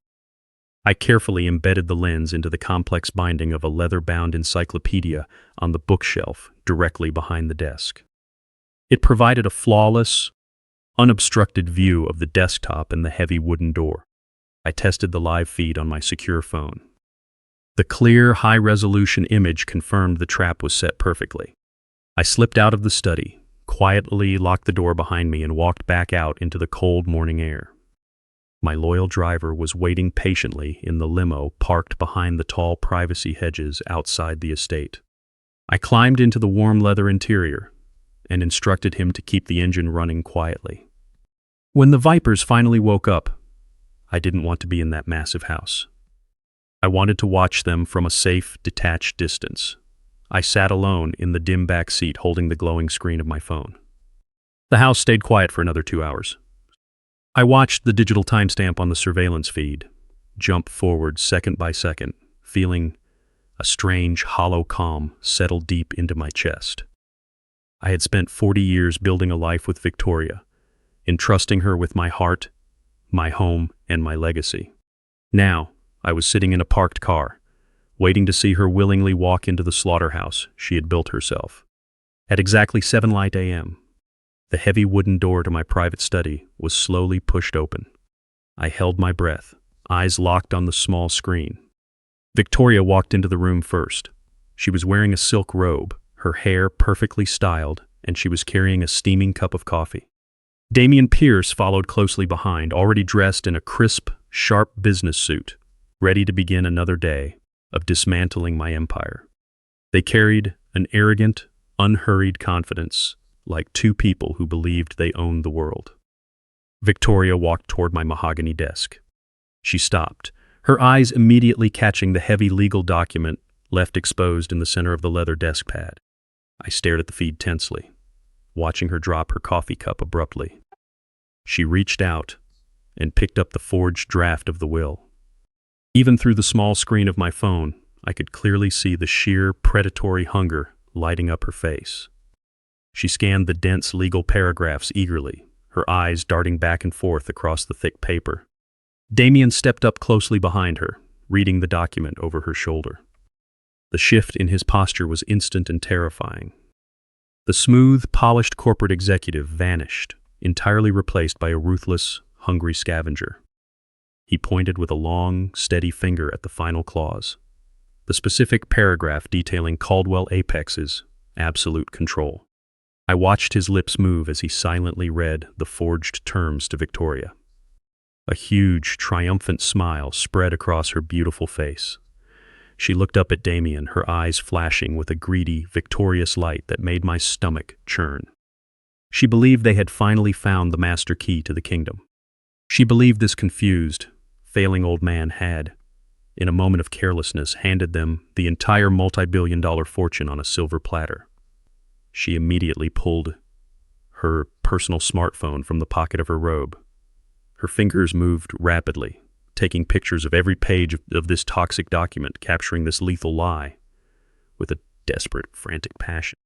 I carefully embedded the lens into the complex binding of a leather-bound encyclopedia on the bookshelf directly behind the desk. It provided a flawless, unobstructed view of the desktop and the heavy wooden door. I tested the live feed on my secure phone. The clear, high-resolution image confirmed the trap was set perfectly. I slipped out of the study, quietly locked the door behind me, and walked back out into the cold morning air. My loyal driver was waiting patiently in the limo parked behind the tall privacy hedges outside the estate. I climbed into the warm leather interior and instructed him to keep the engine running quietly. When the Vipers finally woke up, I didn't want to be in that massive house. I wanted to watch them from a safe, detached distance. I sat alone in the dim back seat holding the glowing screen of my phone. The house stayed quiet for another 2 hours. I watched the digital timestamp on the surveillance feed jump forward second by second, feeling a strange, hollow calm settle deep into my chest. I had spent 40 years building a life with Victoria, entrusting her with my heart, my home, and my legacy. Now, I was sitting in a parked car, waiting to see her willingly walk into the slaughterhouse she had built herself. At exactly 7 light a.m., the heavy wooden door to my private study was slowly pushed open. I held my breath, eyes locked on the small screen. Victoria walked into the room first. She was wearing a silk robe, her hair perfectly styled, and she was carrying a steaming cup of coffee. Damian Pierce followed closely behind, already dressed in a crisp, sharp business suit, ready to begin another day of dismantling my empire. They carried an arrogant, unhurried confidence, like two people who believed they owned the world. Victoria walked toward my mahogany desk. She stopped, her eyes immediately catching the heavy legal document left exposed in the center of the leather desk pad. I stared at the feed tensely, watching her drop her coffee cup abruptly. She reached out and picked up the forged draft of the will. Even through the small screen of my phone, I could clearly see the sheer predatory hunger lighting up her face. She scanned the dense legal paragraphs eagerly, her eyes darting back and forth across the thick paper. Damian stepped up closely behind her, reading the document over her shoulder. The shift in his posture was instant and terrifying. The smooth, polished corporate executive vanished, entirely replaced by a ruthless, hungry scavenger. He pointed with a long, steady finger at the final clause, the specific paragraph detailing Caldwell Apex's absolute control. I watched his lips move as he silently read the forged terms to Victoria. A huge, triumphant smile spread across her beautiful face. She looked up at Damian, her eyes flashing with a greedy, victorious light that made my stomach churn. She believed they had finally found the master key to the kingdom. She believed this confused, failing old man had, in a moment of carelessness, handed them the entire multi-billion-dollar fortune on a silver platter. She immediately pulled her personal smartphone from the pocket of her robe. Her fingers moved rapidly, taking pictures of every page of this toxic document, capturing this lethal lie with a desperate, frantic passion.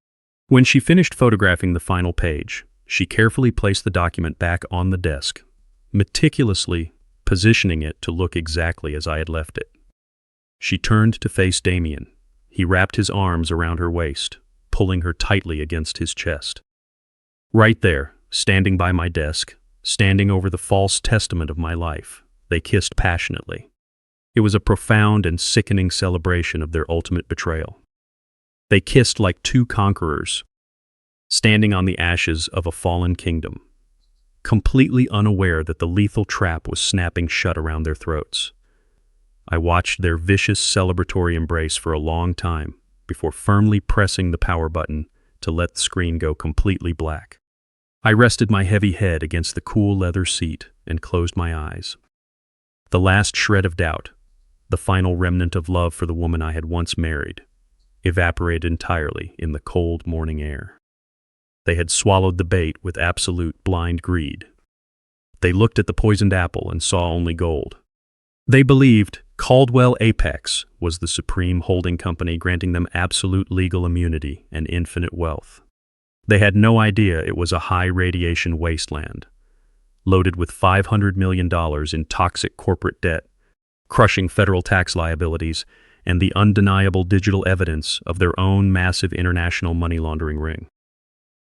When she finished photographing the final page, she carefully placed the document back on the desk, meticulously positioning it to look exactly as I had left it. She turned to face Damian. He wrapped his arms around her waist, pulling her tightly against his chest. Right there, standing by my desk, standing over the false testament of my life, they kissed passionately. It was a profound and sickening celebration of their ultimate betrayal. They kissed like two conquerors, standing on the ashes of a fallen kingdom, completely unaware that the lethal trap was snapping shut around their throats. I watched their vicious celebratory embrace for a long time before firmly pressing the power button to let the screen go completely black. I rested my heavy head against the cool leather seat and closed my eyes. The last shred of doubt, the final remnant of love for the woman I had once married, evaporated entirely in the cold morning air. They had swallowed the bait with absolute blind greed. They looked at the poisoned apple and saw only gold. They believed Caldwell Apex was the supreme holding company, granting them absolute legal immunity and infinite wealth. They had no idea it was a high-radiation wasteland, loaded with $500 million in toxic corporate debt, crushing federal tax liabilities, and the undeniable digital evidence of their own massive international money laundering ring.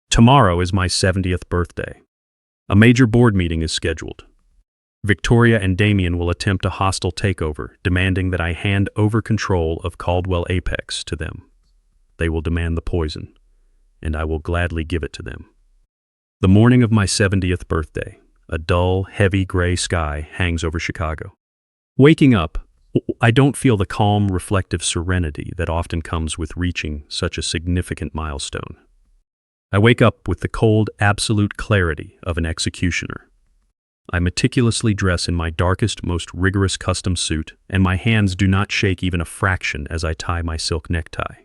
Tomorrow is my 70th birthday. A major board meeting is scheduled. Victoria and Damien will attempt a hostile takeover, demanding that I hand over control of Caldwell Apex to them. They will demand the poison, and I will gladly give it to them. The morning of my 70th birthday, a dull, heavy gray sky hangs over Chicago. Waking up, I don't feel the calm, reflective serenity that often comes with reaching such a significant milestone. I wake up with the cold, absolute clarity of an executioner. I meticulously dress in my darkest, most rigorous custom suit, and my hands do not shake even a fraction as I tie my silk necktie.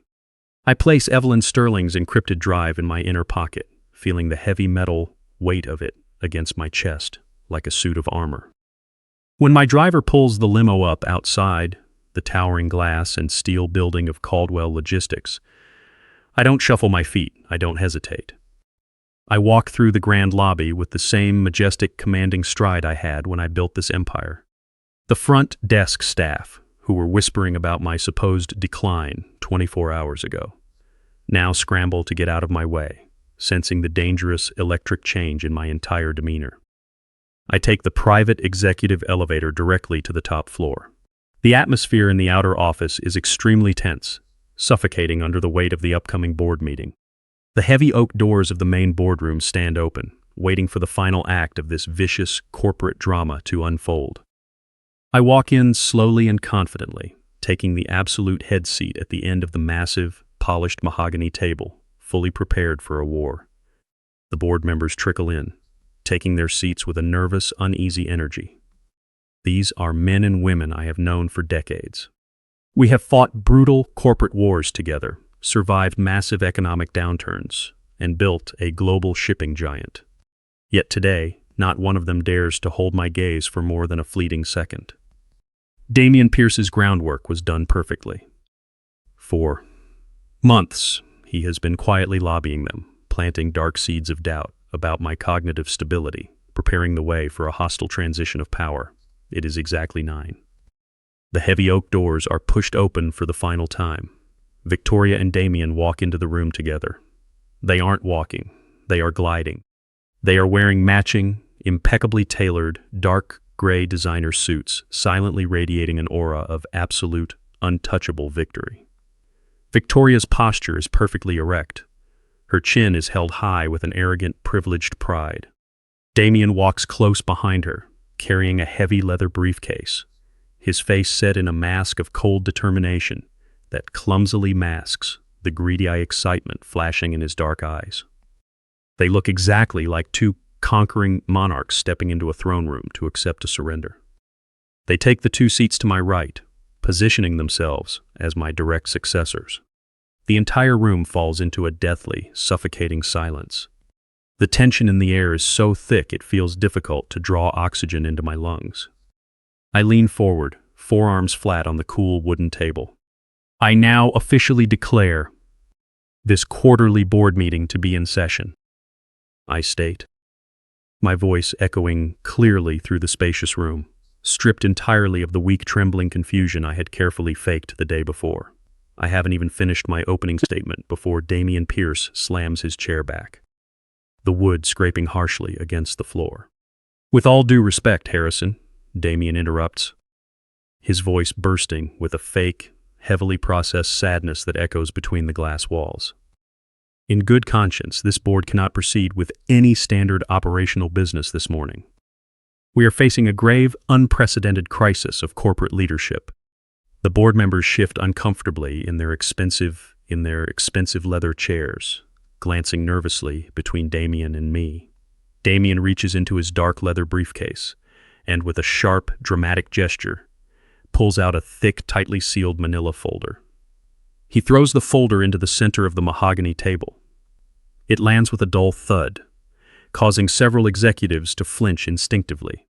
I place Evelyn Sterling's encrypted drive in my inner pocket, feeling the heavy metal weight of it against my chest, like a suit of armor. When my driver pulls the limo up outside the towering glass and steel building of Caldwell Logistics, I don't shuffle my feet, I don't hesitate. I walk through the grand lobby with the same majestic, commanding stride I had when I built this empire. The front desk staff, who were whispering about my supposed decline 24 hours ago, now scramble to get out of my way, sensing the dangerous electric change in my entire demeanor. I take the private executive elevator directly to the top floor. The atmosphere in the outer office is extremely tense, suffocating under the weight of the upcoming board meeting. The heavy oak doors of the main boardroom stand open, waiting for the final act of this vicious corporate drama to unfold. I walk in slowly and confidently, taking the absolute head seat at the end of the massive, polished mahogany table, fully prepared for a war. The board members trickle in, taking their seats with a nervous, uneasy energy. These are men and women I have known for decades. We have fought brutal corporate wars together, survived massive economic downturns, and built a global shipping giant. Yet today, not one of them dares to hold my gaze for more than a fleeting second. Damien Pierce's groundwork was done perfectly. For months, he has been quietly lobbying them, planting dark seeds of doubt about my cognitive stability, preparing the way for a hostile transition of power. It is exactly 9. The heavy oak doors are pushed open for the final time. Victoria and Damien walk into the room together. They aren't walking, they are gliding. They are wearing matching, impeccably tailored, dark gray designer suits, silently radiating an aura of absolute, untouchable victory. Victoria's posture is perfectly erect. Her chin is held high with an arrogant, privileged pride. Damien walks close behind her, carrying a heavy leather briefcase, his face set in a mask of cold determination that clumsily masks the greedy-eye excitement flashing in his dark eyes. They look exactly like two conquering monarchs stepping into a throne room to accept a surrender. They take the 2 seats to my right, positioning themselves as my direct successors. The entire room falls into a deathly, suffocating silence. The tension in the air is so thick it feels difficult to draw oxygen into my lungs. I lean forward, forearms flat on the cool wooden table. I now officially declare this quarterly board meeting to be in session, I state, my voice echoing clearly through the spacious room, stripped entirely of the weak, trembling confusion I had carefully faked the day before. I haven't even finished my opening statement before Damien Pierce slams his chair back, the wood scraping harshly against the floor. With all due respect, Harrison, Damien interrupts, his voice bursting with a fake, heavily processed sadness that echoes between the glass walls. In good conscience, this board cannot proceed with any standard operational business this morning. We are facing a grave, unprecedented crisis of corporate leadership. The board members shift uncomfortably in their expensive leather chairs, glancing nervously between Damien and me. Damien reaches into his dark leather briefcase and, with a sharp, dramatic gesture, pulls out a thick, tightly sealed manila folder. He throws the folder into the center of the mahogany table. It lands with a dull thud, causing several executives to flinch instinctively.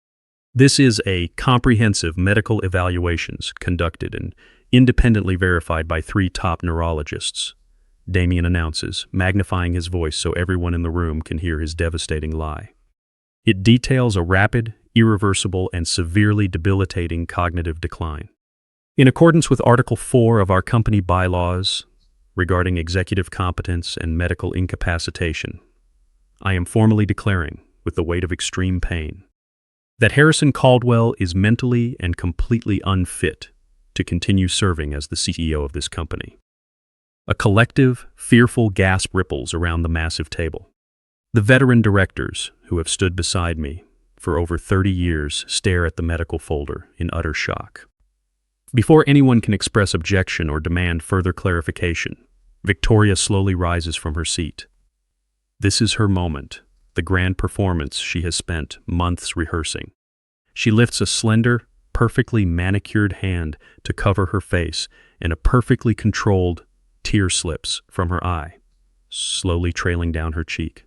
This is a comprehensive medical evaluations conducted and independently verified by 3 top neurologists, Damien announces, magnifying his voice so everyone in the room can hear his devastating lie. It details a rapid, irreversible, and severely debilitating cognitive decline. In accordance with Article 4 of our company bylaws regarding executive competence and medical incapacitation, I am formally declaring, with the weight of extreme pain, that Harrison Caldwell is mentally and completely unfit to continue serving as the CEO of this company. A collective, fearful gasp ripples around the massive table. The veteran directors, who have stood beside me for over 30 years, stare at the medical folder in utter shock. Before anyone can express objection or demand further clarification, Victoria slowly rises from her seat. This is her moment, the grand performance she has spent months rehearsing. She lifts a slender, perfectly manicured hand to cover her face, and a perfectly controlled tear slips from her eye, slowly trailing down her cheek.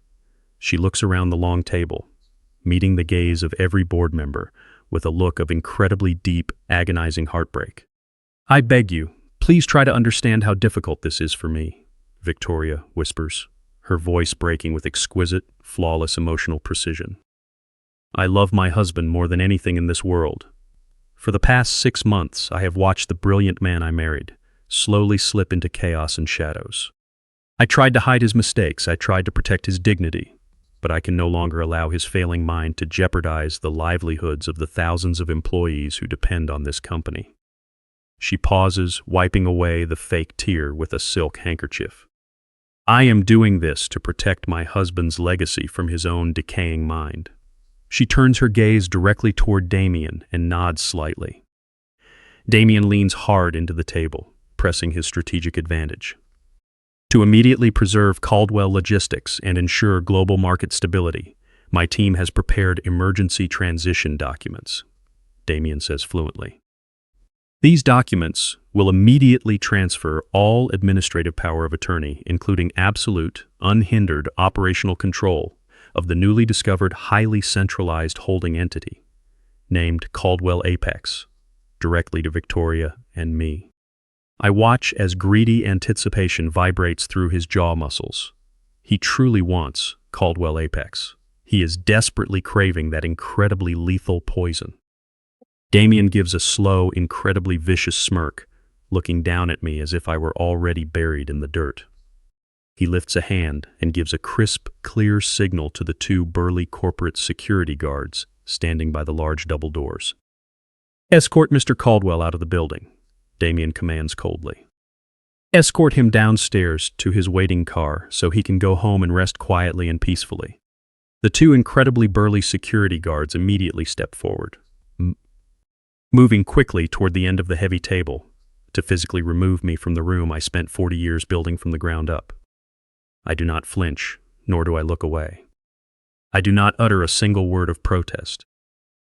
She looks around the long table, meeting the gaze of every board member with a look of incredibly deep, agonizing heartbreak. "I beg you, please try to understand how difficult this is for me," Victoria whispers, her voice breaking with exquisite, flawless emotional precision. "I love my husband more than anything in this world. For the past 6 months, I have watched the brilliant man I married slowly slip into chaos and shadows. I tried to hide his mistakes, I tried to protect his dignity, but I can no longer allow his failing mind to jeopardize the livelihoods of the thousands of employees who depend on this company." She pauses, wiping away the fake tear with a silk handkerchief. "I am doing this to protect my husband's legacy from his own decaying mind." She turns her gaze directly toward Damien and nods slightly. Damien leans hard into the table, pressing his strategic advantage. "To immediately preserve Caldwell logistics and ensure global market stability, my team has prepared emergency transition documents," Damien says fluently. "These documents will immediately transfer all administrative power of attorney, including absolute, unhindered operational control of the newly discovered highly centralized holding entity, named Caldwell Apex, directly to Victoria and me." I watch as greedy anticipation vibrates through his jaw muscles. He truly wants Caldwell Apex. He is desperately craving that incredibly lethal poison. Damien gives a slow, incredibly vicious smirk, looking down at me as if I were already buried in the dirt. He lifts a hand and gives a crisp, clear signal to the 2 burly corporate security guards standing by the large double doors. "Escort Mr. Caldwell out of the building," Damien commands coldly. "Escort him downstairs to his waiting car so he can go home and rest quietly and peacefully." The 2 incredibly burly security guards immediately step forward, moving quickly toward the end of the heavy table to physically remove me from the room I spent 40 years building from the ground up. I do not flinch, nor do I look away. I do not utter a single word of protest.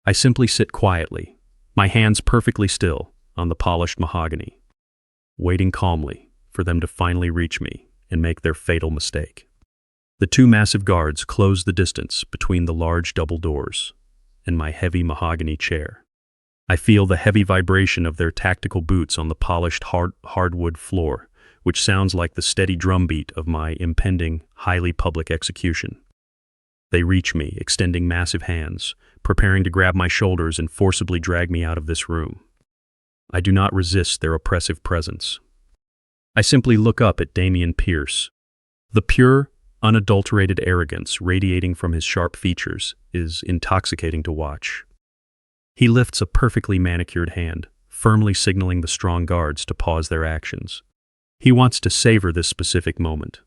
I simply sit quietly, my hands perfectly still, on the polished mahogany, waiting calmly for them to finally reach me and make their fatal mistake. The 2 massive guards close the distance between the large double doors and my heavy mahogany chair. I feel the heavy vibration of their tactical boots on the polished hardwood floor, which sounds like the steady drumbeat of my impending, highly public execution. They reach me, extending massive hands, preparing to grab my shoulders and forcibly drag me out of this room. I do not resist their oppressive presence. I simply look up at Damien Pierce. The pure, unadulterated arrogance radiating from his sharp features is intoxicating to watch. He lifts a perfectly manicured hand, firmly signaling the strong guards to pause their actions. He wants to savor this specific moment.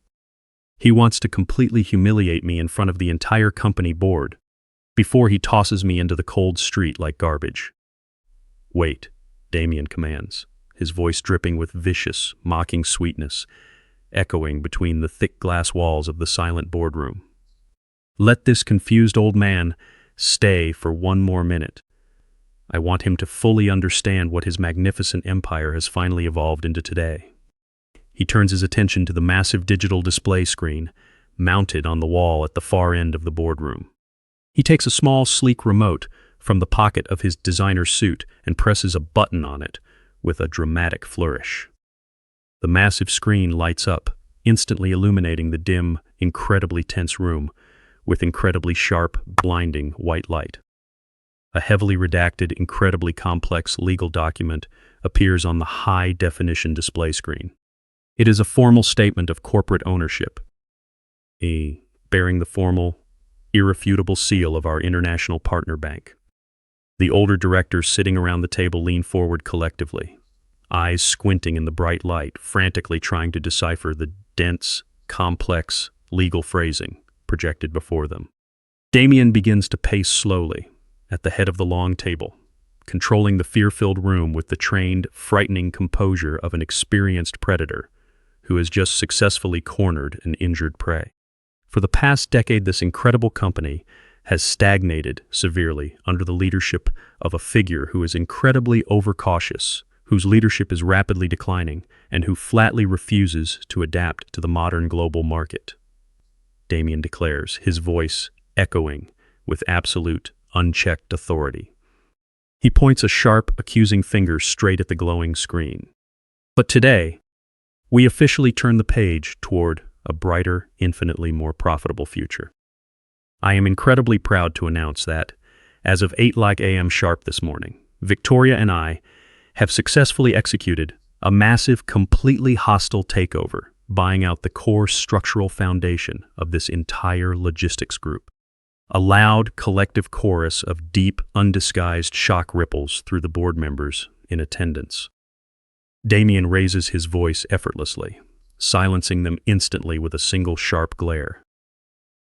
He wants to completely humiliate me in front of the entire company board before he tosses me into the cold street like garbage. "Wait," Damien commands, his voice dripping with vicious, mocking sweetness, echoing between the thick glass walls of the silent boardroom. "Let this confused old man stay for 1 more minute. I want him to fully understand what his magnificent empire has finally evolved into today." He turns his attention to the massive digital display screen mounted on the wall at the far end of the boardroom. He takes a small, sleek remote from the pocket of his designer suit and presses a button on it with a dramatic flourish. The massive screen lights up, instantly illuminating the dim, incredibly tense room with incredibly sharp, blinding white light. A heavily redacted, incredibly complex legal document appears on the high-definition display screen. It is a formal statement of corporate ownership, bearing the formal, irrefutable seal of our international partner bank. The older directors sitting around the table lean forward collectively, eyes squinting in the bright light, frantically trying to decipher the dense, complex legal phrasing projected before them. Damien begins to pace slowly at the head of the long table, controlling the fear-filled room with the trained, frightening composure of an experienced predator who has just successfully cornered an injured prey. For the past decade, this incredible company has stagnated severely under the leadership of a figure who is incredibly overcautious, whose leadership is rapidly declining, and who flatly refuses to adapt to the modern global market. Damien declares, his voice echoing with absolute, unchecked authority. He points a sharp, accusing finger straight at the glowing screen. But today, we officially turn the page toward a brighter, infinitely more profitable future. I am incredibly proud to announce that, as of 8 a.m. sharp this morning, Victoria and I have successfully executed a massive, completely hostile takeover, buying out the core structural foundation of this entire logistics group. A loud, collective chorus of deep, undisguised shock ripples through the board members in attendance. Damien raises his voice effortlessly, silencing them instantly with a single sharp glare.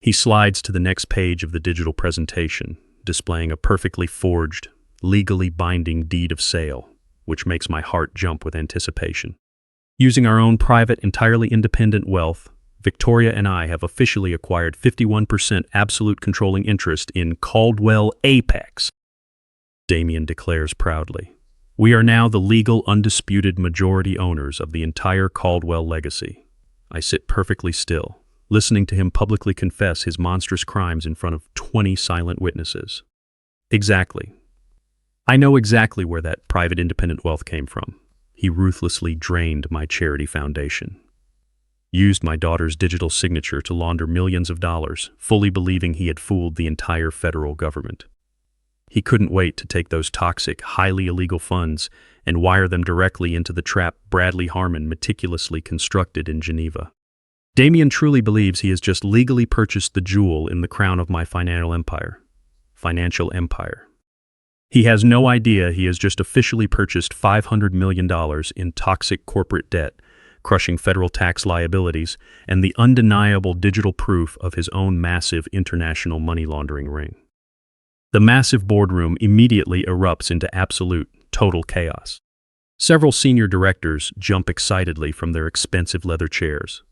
He slides to the next page of the digital presentation, displaying a perfectly forged, legally binding deed of sale, which makes my heart jump with anticipation. Using our own private, entirely independent wealth, Victoria and I have officially acquired 51% absolute controlling interest in Caldwell Apex. Damien declares proudly, "We are now the legal, undisputed majority owners of the entire Caldwell legacy." I sit perfectly still, listening to him publicly confess his monstrous crimes in front of 20 silent witnesses. Exactly. I know exactly where that private independent wealth came from. He ruthlessly drained my charity foundation, used my daughter's digital signature to launder millions of dollars, fully believing he had fooled the entire federal government. He couldn't wait to take those toxic, highly illegal funds and wire them directly into the trap Bradley Harmon meticulously constructed in Geneva. Damien truly believes he has just legally purchased the jewel in the crown of my financial empire. He has no idea he has just officially purchased $500 million in toxic corporate debt, crushing federal tax liabilities, and the undeniable digital proof of his own massive international money laundering ring. The massive boardroom immediately erupts into absolute, total chaos. Several senior directors jump excitedly from their expensive leather chairs,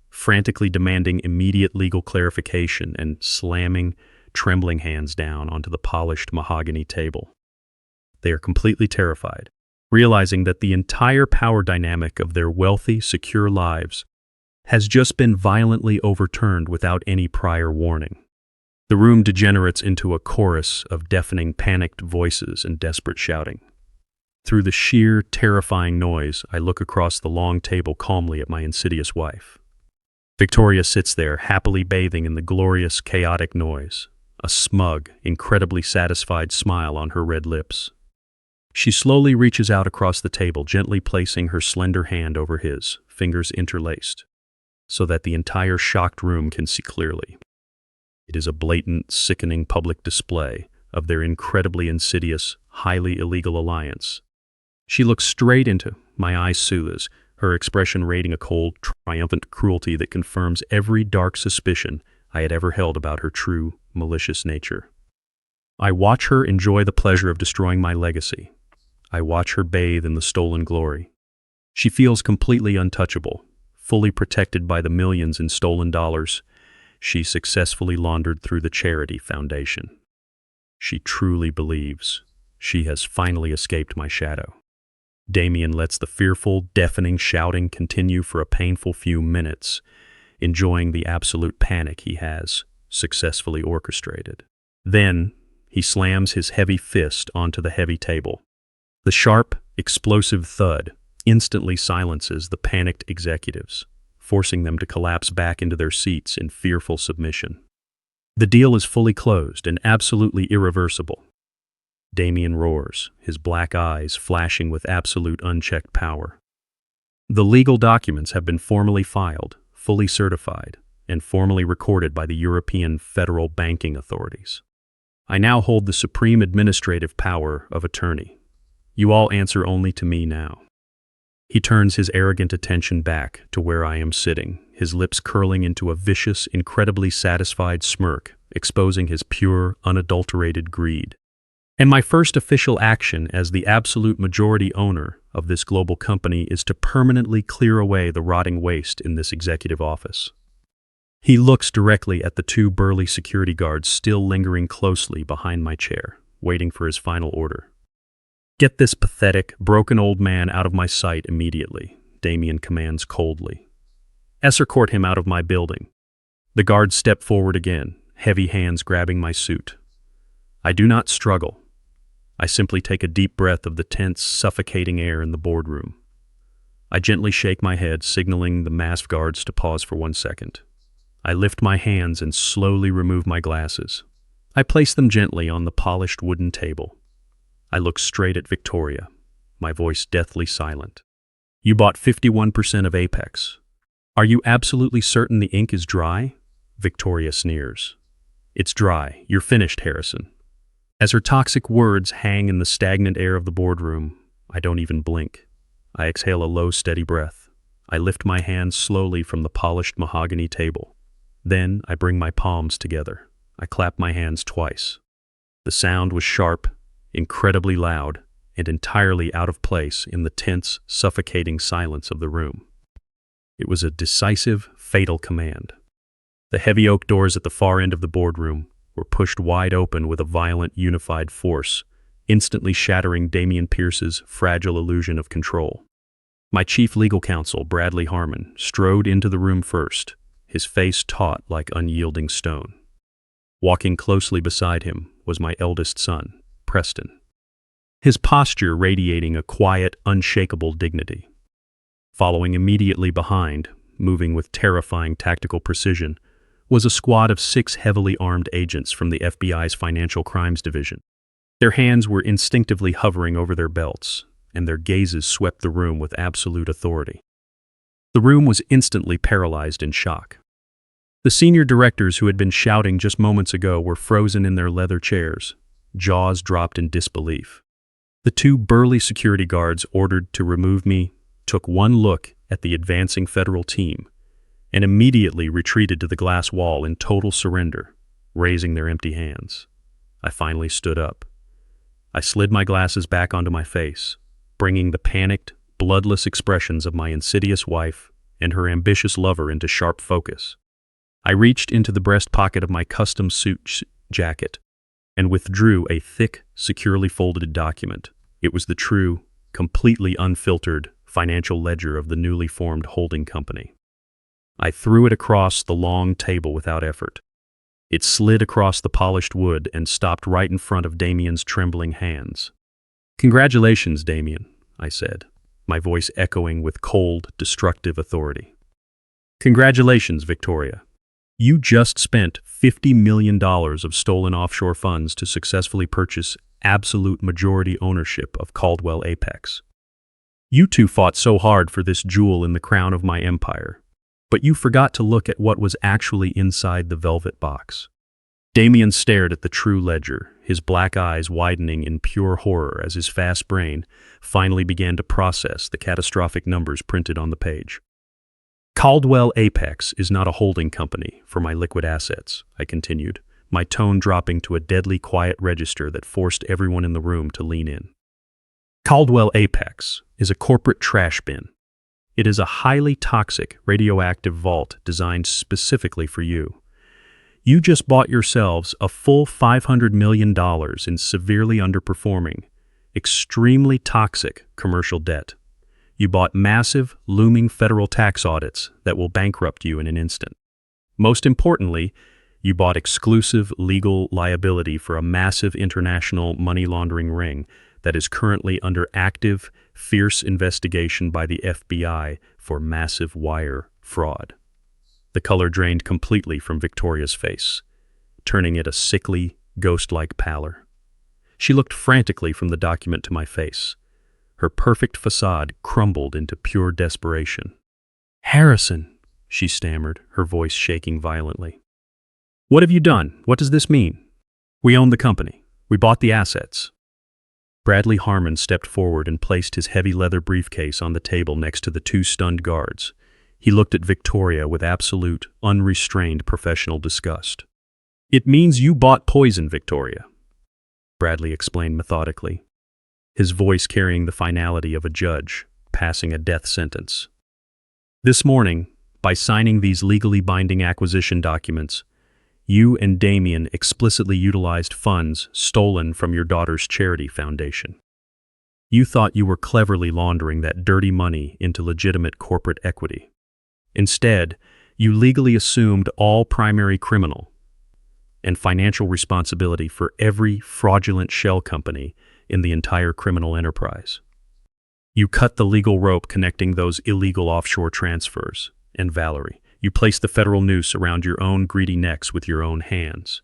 frantically demanding immediate legal clarification and slamming trembling hands down onto the polished mahogany table. They are completely terrified, realizing that the entire power dynamic of their wealthy, secure lives has just been violently overturned without any prior warning. The room degenerates into a chorus of deafening, panicked voices and desperate shouting. Through the sheer, terrifying noise, I look across the long table calmly at my insidious wife. Victoria sits there, happily bathing in the glorious, chaotic noise, a smug, incredibly satisfied smile on her red lips. She slowly reaches out across the table, gently placing her slender hand over his, fingers interlaced, so that the entire shocked room can see clearly. It is a blatant, sickening public display of their incredibly insidious, highly illegal alliance. She looks straight into my eyes soothes, her expression radiating a cold, triumphant cruelty that confirms every dark suspicion I had ever held about her true, malicious nature. I watch her enjoy the pleasure of destroying my legacy. I watch her bathe in the stolen glory. She feels completely untouchable, fully protected by the millions in stolen dollars she successfully laundered through the charity foundation. She truly believes she has finally escaped my shadow. Damien lets the fearful, deafening shouting continue for a painful few minutes, enjoying the absolute panic he has successfully orchestrated. Then, he slams his heavy fist onto the heavy table. The sharp, explosive thud instantly silences the panicked executives, forcing them to collapse back into their seats in fearful submission. The deal is fully closed and absolutely irreversible. Damien roars, his black eyes flashing with absolute unchecked power. The legal documents have been formally filed, fully certified, and formally recorded by the European federal banking authorities. I now hold the supreme administrative power of attorney. You all answer only to me now. He turns his arrogant attention back to where I am sitting, his lips curling into a vicious, incredibly satisfied smirk, exposing his pure, unadulterated greed. And my first official action as the absolute majority owner of this global company is to permanently clear away the rotting waste in this executive office. He looks directly at the two burly security guards still lingering closely behind my chair, waiting for his final order. "Get this pathetic, broken old man out of my sight immediately," Damien commands coldly. "Escort him out of my building." The guards step forward again, heavy hands grabbing my suit. I do not struggle. I simply take a deep breath of the tense, suffocating air in the boardroom. I gently shake my head, signaling the masked guards to pause for 1 second. I lift my hands and slowly remove my glasses. I place them gently on the polished wooden table. I look straight at Victoria, my voice deathly silent. "You bought 51% of Apex. Are you absolutely certain the ink is dry?" Victoria sneers. "It's dry. You're finished, Harrison." As her toxic words hang in the stagnant air of the boardroom, I don't even blink. I exhale a low, steady breath. I lift my hands slowly from the polished mahogany table. Then I bring my palms together. I clap my hands twice. The sound was sharp, incredibly loud, and entirely out of place in the tense, suffocating silence of the room. It was a decisive, fatal command. The heavy oak doors at the far end of the boardroom were pushed wide open with a violent, unified force, instantly shattering Damian Pierce's fragile illusion of control. My chief legal counsel, Bradley Harmon, strode into the room first, his face taut like unyielding stone. Walking closely beside him was my eldest son, Preston, his posture radiating a quiet, unshakable dignity. Following immediately behind, moving with terrifying tactical precision, was a squad of 6 heavily armed agents from the FBI's Financial Crimes Division. Their hands were instinctively hovering over their belts, and their gazes swept the room with absolute authority. The room was instantly paralyzed in shock. The senior directors who had been shouting just moments ago were frozen in their leather chairs, jaws dropped in disbelief. The 2 burly security guards ordered to remove me took one look at the advancing federal team and immediately retreated to the glass wall in total surrender, raising their empty hands. I finally stood up. I slid my glasses back onto my face, bringing the panicked, bloodless expressions of my insidious wife and her ambitious lover into sharp focus. I reached into the breast pocket of my custom suit jacket and withdrew a thick, securely folded document. It was the true, completely unfiltered financial ledger of the newly formed holding company. I threw it across the long table without effort. It slid across the polished wood and stopped right in front of Damien's trembling hands. "Congratulations, Damien," I said, my voice echoing with cold, destructive authority. "Congratulations, Victoria. You just spent $50 million of stolen offshore funds to successfully purchase absolute majority ownership of Caldwell Apex. You two fought so hard for this jewel in the crown of my empire, but you forgot to look at what was actually inside the velvet box." Damien stared at the true ledger, his black eyes widening in pure horror as his fast brain finally began to process the catastrophic numbers printed on the page. "Caldwell Apex is not a holding company for my liquid assets," I continued, my tone dropping to a deadly quiet register that forced everyone in the room to lean in. "Caldwell Apex is a corporate trash bin. It is a highly toxic, radioactive vault designed specifically for you. You just bought yourselves a full $500 million in severely underperforming, extremely toxic commercial debt. You bought massive, looming federal tax audits that will bankrupt you in an instant. Most importantly, you bought exclusive legal liability for a massive international money laundering ring that is currently under active, fierce investigation by the FBI for massive wire fraud." The color drained completely from Victoria's face, turning it a sickly, ghost-like pallor. She looked frantically from the document to my face. Her perfect facade crumbled into pure desperation. "Harrison," she stammered, her voice shaking violently. "What have you done? What does this mean?" "We own the company. We bought the assets." Bradley Harmon stepped forward and placed his heavy leather briefcase on the table next to the two stunned guards. He looked at Victoria with absolute, unrestrained professional disgust. "It means you bought poison, Victoria," Bradley explained methodically, his voice carrying the finality of a judge passing a death sentence. "This morning, by signing these legally binding acquisition documents, you and Damien explicitly utilized funds stolen from your daughter's charity foundation. You thought you were cleverly laundering that dirty money into legitimate corporate equity. Instead, you legally assumed all primary criminal and financial responsibility for every fraudulent shell company in the entire criminal enterprise. You cut the legal rope connecting those illegal offshore transfers, and Valerie, you placed the federal noose around your own greedy necks with your own hands.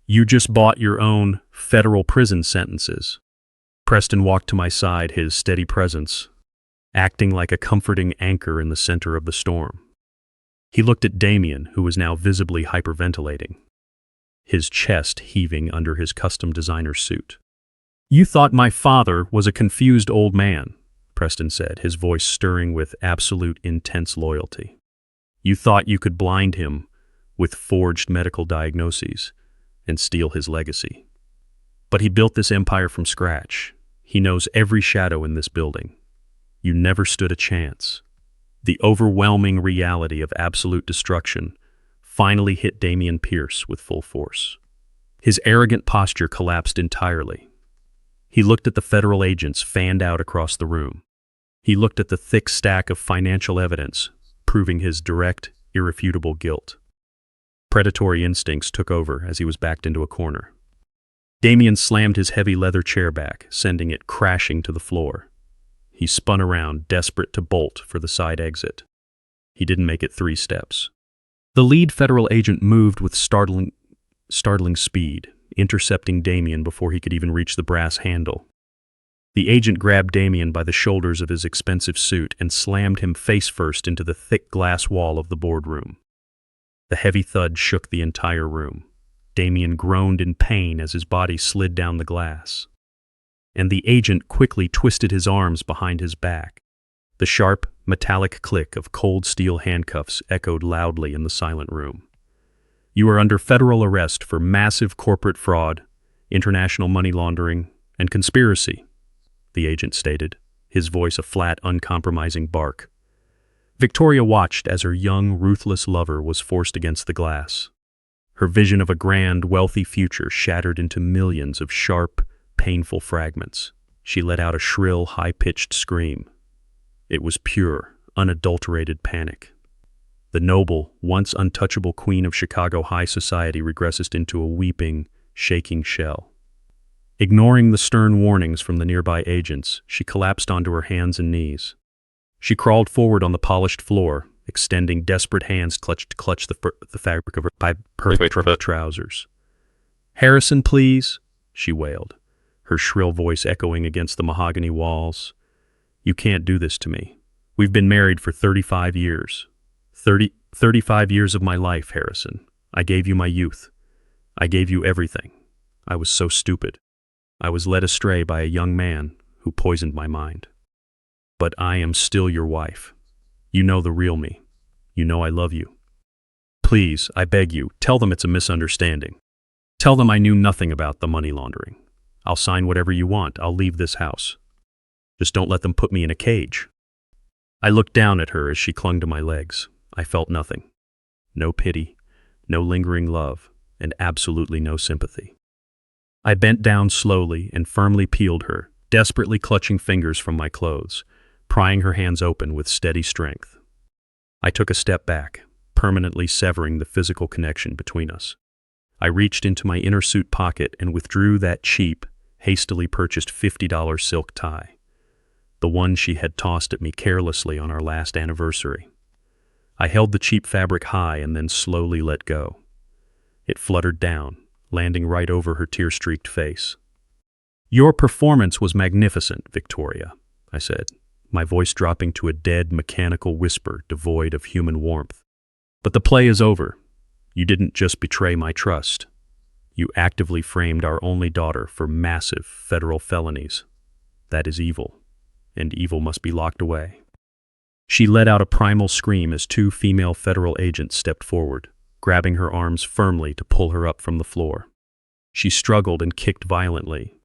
You just bought your own federal prison sentences." Preston walked to my side, his steady presence acting like a comforting anchor in the center of the storm. He looked at Damien, who was now visibly hyperventilating, his chest heaving under his custom designer suit. "You thought my father was a confused old man," Preston said, his voice stirring with absolute intense loyalty. "You thought you could blind him with forged medical diagnoses and steal his legacy. But he built this empire from scratch. He knows every shadow in this building. You never stood a chance." The overwhelming reality of absolute destruction finally hit Damien Pierce with full force. His arrogant posture collapsed entirely. He looked at the federal agents fanned out across the room. He looked at the thick stack of financial evidence proving his direct, irrefutable guilt. Predatory instincts took over as he was backed into a corner. Damien slammed his heavy leather chair back, sending it crashing to the floor. He spun around, desperate to bolt for the side exit. He didn't make it 3 steps. The lead federal agent moved with startling speed, intercepting Damien before he could even reach the brass handle. The agent grabbed Damien by the shoulders of his expensive suit and slammed him face first into the thick glass wall of the boardroom. The heavy thud shook the entire room. Damien groaned in pain as his body slid down the glass. And the agent quickly twisted his arms behind his back. The sharp, metallic click of cold steel handcuffs echoed loudly in the silent room. "You are under federal arrest for massive corporate fraud, international money laundering, and conspiracy," the agent stated, his voice a flat, uncompromising bark. Victoria watched as her young, ruthless lover was forced against the glass. Her vision of a grand, wealthy future shattered into millions of sharp, painful fragments. She let out a shrill, high-pitched scream. It was pure, unadulterated panic. The noble, once untouchable queen of Chicago high society regressed into a weeping, shaking shell. Ignoring the stern warnings from the nearby agents, she collapsed onto her hands and knees. She crawled forward on the polished floor, extending desperate hands to clutch the fabric of her trousers. "Harrison, please," she wailed, her shrill voice echoing against the mahogany walls. "You can't do this to me. We've been married for 35 years. 35 years of my life, Harrison. I gave you my youth. I gave you everything. I was so stupid. I was led astray by a young man who poisoned my mind. But I am still your wife. You know the real me. You know I love you. Please, I beg you, tell them it's a misunderstanding. Tell them I knew nothing about the money laundering. I'll sign whatever you want. I'll leave this house. Just don't let them put me in a cage." I looked down at her as she clung to my legs. I felt nothing. No pity, no lingering love, and absolutely no sympathy. I bent down slowly and firmly peeled her, desperately clutching fingers from my clothes, prying her hands open with steady strength. I took a step back, permanently severing the physical connection between us. I reached into my inner suit pocket and withdrew that cheap, hastily purchased $50 silk tie, the one she had tossed at me carelessly on our last anniversary. I held the cheap fabric high and then slowly let go. It fluttered down, landing right over her tear-streaked face. "Your performance was magnificent, Victoria," I said, my voice dropping to a dead, mechanical whisper devoid of human warmth. "But the play is over. You didn't just betray my trust. You actively framed our only daughter for massive federal felonies. That is evil, and evil must be locked away." She let out a primal scream as two female federal agents stepped forward, grabbing her arms firmly to pull her up from the floor. She struggled and kicked violently,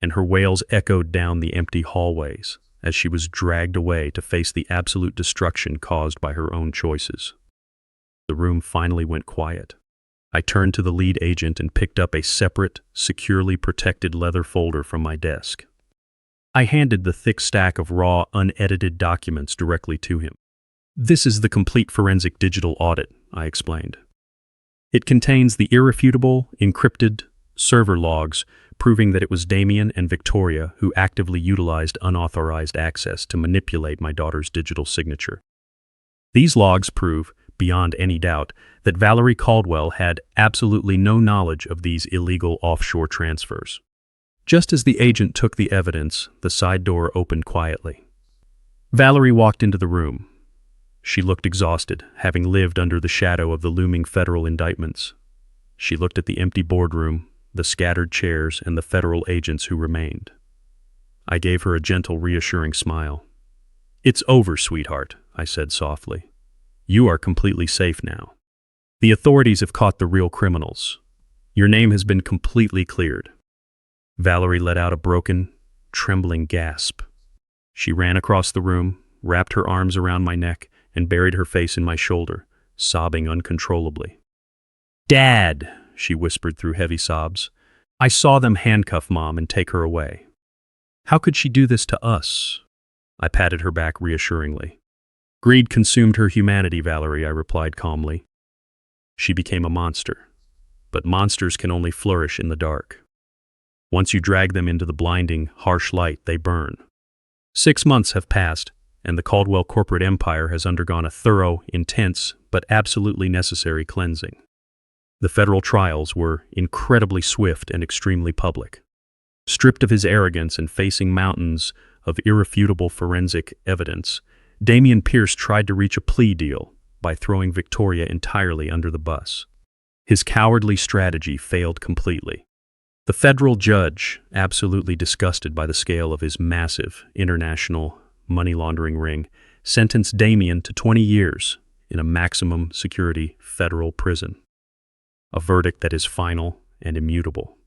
and her wails echoed down the empty hallways as she was dragged away to face the absolute destruction caused by her own choices. The room finally went quiet. I turned to the lead agent and picked up a separate, securely protected leather folder from my desk. I handed the thick stack of raw, unedited documents directly to him. "This is the complete forensic digital audit," I explained. "It contains the irrefutable, encrypted server logs proving that it was Damien and Victoria who actively utilized unauthorized access to manipulate my daughter's digital signature. These logs prove, beyond any doubt, that Valerie Caldwell had absolutely no knowledge of these illegal offshore transfers." Just as the agent took the evidence, the side door opened quietly. Valerie walked into the room. She looked exhausted, having lived under the shadow of the looming federal indictments. She looked at the empty boardroom, the scattered chairs, and the federal agents who remained. I gave her a gentle, reassuring smile. "It's over, sweetheart," I said softly. "You are completely safe now. The authorities have caught the real criminals. Your name has been completely cleared." Valerie let out a broken, trembling gasp. She ran across the room, wrapped her arms around my neck, and buried her face in my shoulder, sobbing uncontrollably. "Dad," she whispered through heavy sobs. "I saw them handcuff Mom and take her away. How could she do this to us?" I patted her back reassuringly. "Greed consumed her humanity, Valerie," I replied calmly. "She became a monster. But monsters can only flourish in the dark. Once you drag them into the blinding, harsh light, they burn." 6 months have passed, and the Caldwell corporate empire has undergone a thorough, intense, but absolutely necessary cleansing. The federal trials were incredibly swift and extremely public. Stripped of his arrogance and facing mountains of irrefutable forensic evidence, Damien Pierce tried to reach a plea deal by throwing Victoria entirely under the bus. His cowardly strategy failed completely. The federal judge, absolutely disgusted by the scale of his massive international money laundering ring, sentenced Damien to 20 years in a maximum security federal prison. A verdict that is final and immutable.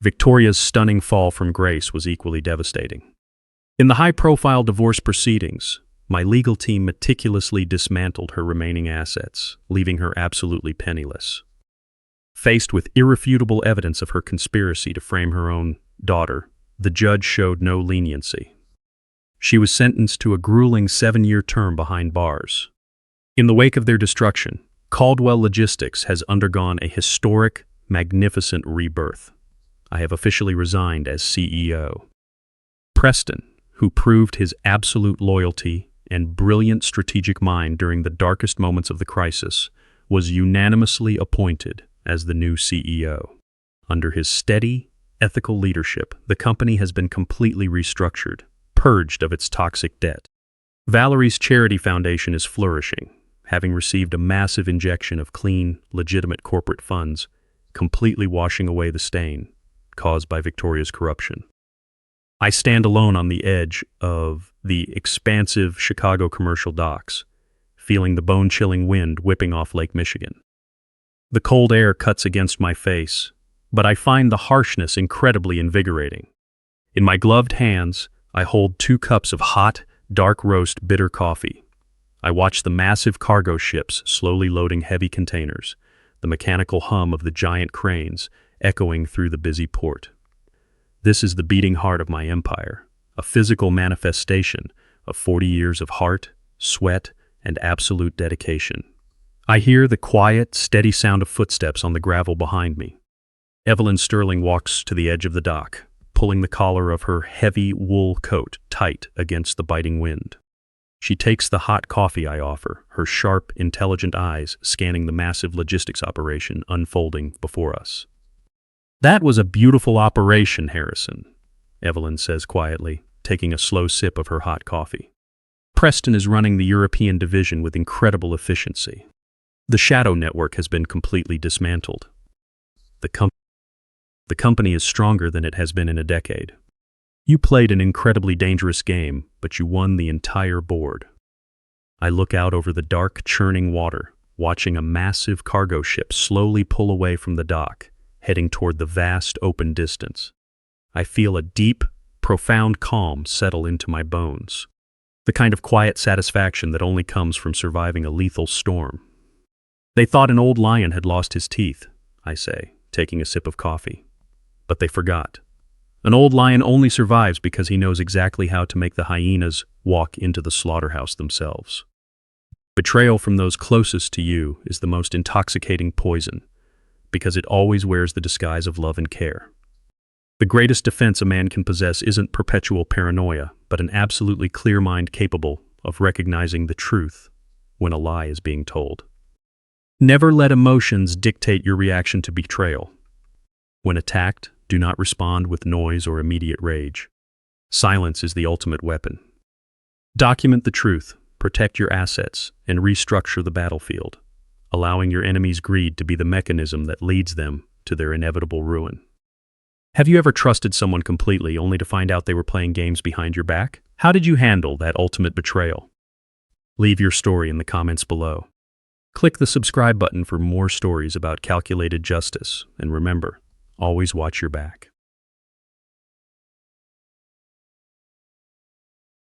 Victoria's stunning fall from grace was equally devastating. In the high-profile divorce proceedings, my legal team meticulously dismantled her remaining assets, leaving her absolutely penniless. Faced with irrefutable evidence of her conspiracy to frame her own daughter, the judge showed no leniency. She was sentenced to a grueling 7-year term behind bars. In the wake of their destruction, Caldwell Logistics has undergone a historic, magnificent rebirth. I have officially resigned as CEO. Preston, who proved his absolute loyalty and brilliant strategic mind during the darkest moments of the crisis, was unanimously appointed as the new CEO. Under his steady, ethical leadership, the company has been completely restructured, purged of its toxic debt. Valerie's charity foundation is flourishing, having received a massive injection of clean, legitimate corporate funds, completely washing away the stain caused by Victoria's corruption. I stand alone on the edge of the expansive Chicago commercial docks, feeling the bone-chilling wind whipping off Lake Michigan. The cold air cuts against my face, but I find the harshness incredibly invigorating. In my gloved hands, I hold 2 cups of hot, dark roast bitter coffee. I watch the massive cargo ships slowly loading heavy containers, the mechanical hum of the giant cranes echoing through the busy port. This is the beating heart of my empire, a physical manifestation of 40 years of heart, sweat, and absolute dedication. I hear the quiet, steady sound of footsteps on the gravel behind me. Evelyn Sterling walks to the edge of the dock, pulling the collar of her heavy wool coat tight against the biting wind. She takes the hot coffee I offer, her sharp, intelligent eyes scanning the massive logistics operation unfolding before us. "That was a beautiful operation, Harrison," Evelyn says quietly, taking a slow sip of her hot coffee. Preston is running the European division with incredible efficiency. The shadow network has been completely dismantled. The company is stronger than it has been in a decade. You played an incredibly dangerous game, but you won the entire board. I look out over the dark, churning water, watching a massive cargo ship slowly pull away from the dock, heading toward the vast open distance. I feel a deep, profound calm settle into my bones, the kind of quiet satisfaction that only comes from surviving a lethal storm. They thought an old lion had lost his teeth, I say, taking a sip of coffee. But they forgot. An old lion only survives because he knows exactly how to make the hyenas walk into the slaughterhouse themselves. Betrayal from those closest to you is the most intoxicating poison, because it always wears the disguise of love and care. The greatest defense a man can possess isn't perpetual paranoia, but an absolutely clear mind capable of recognizing the truth when a lie is being told. Never let emotions dictate your reaction to betrayal. When attacked, do not respond with noise or immediate rage. Silence is the ultimate weapon. Document the truth, protect your assets, and restructure the battlefield, allowing your enemy's greed to be the mechanism that leads them to their inevitable ruin. Have you ever trusted someone completely only to find out they were playing games behind your back? How did you handle that ultimate betrayal? Leave your story in the comments below. Click the subscribe button for more stories about calculated justice, and remember, always watch your back.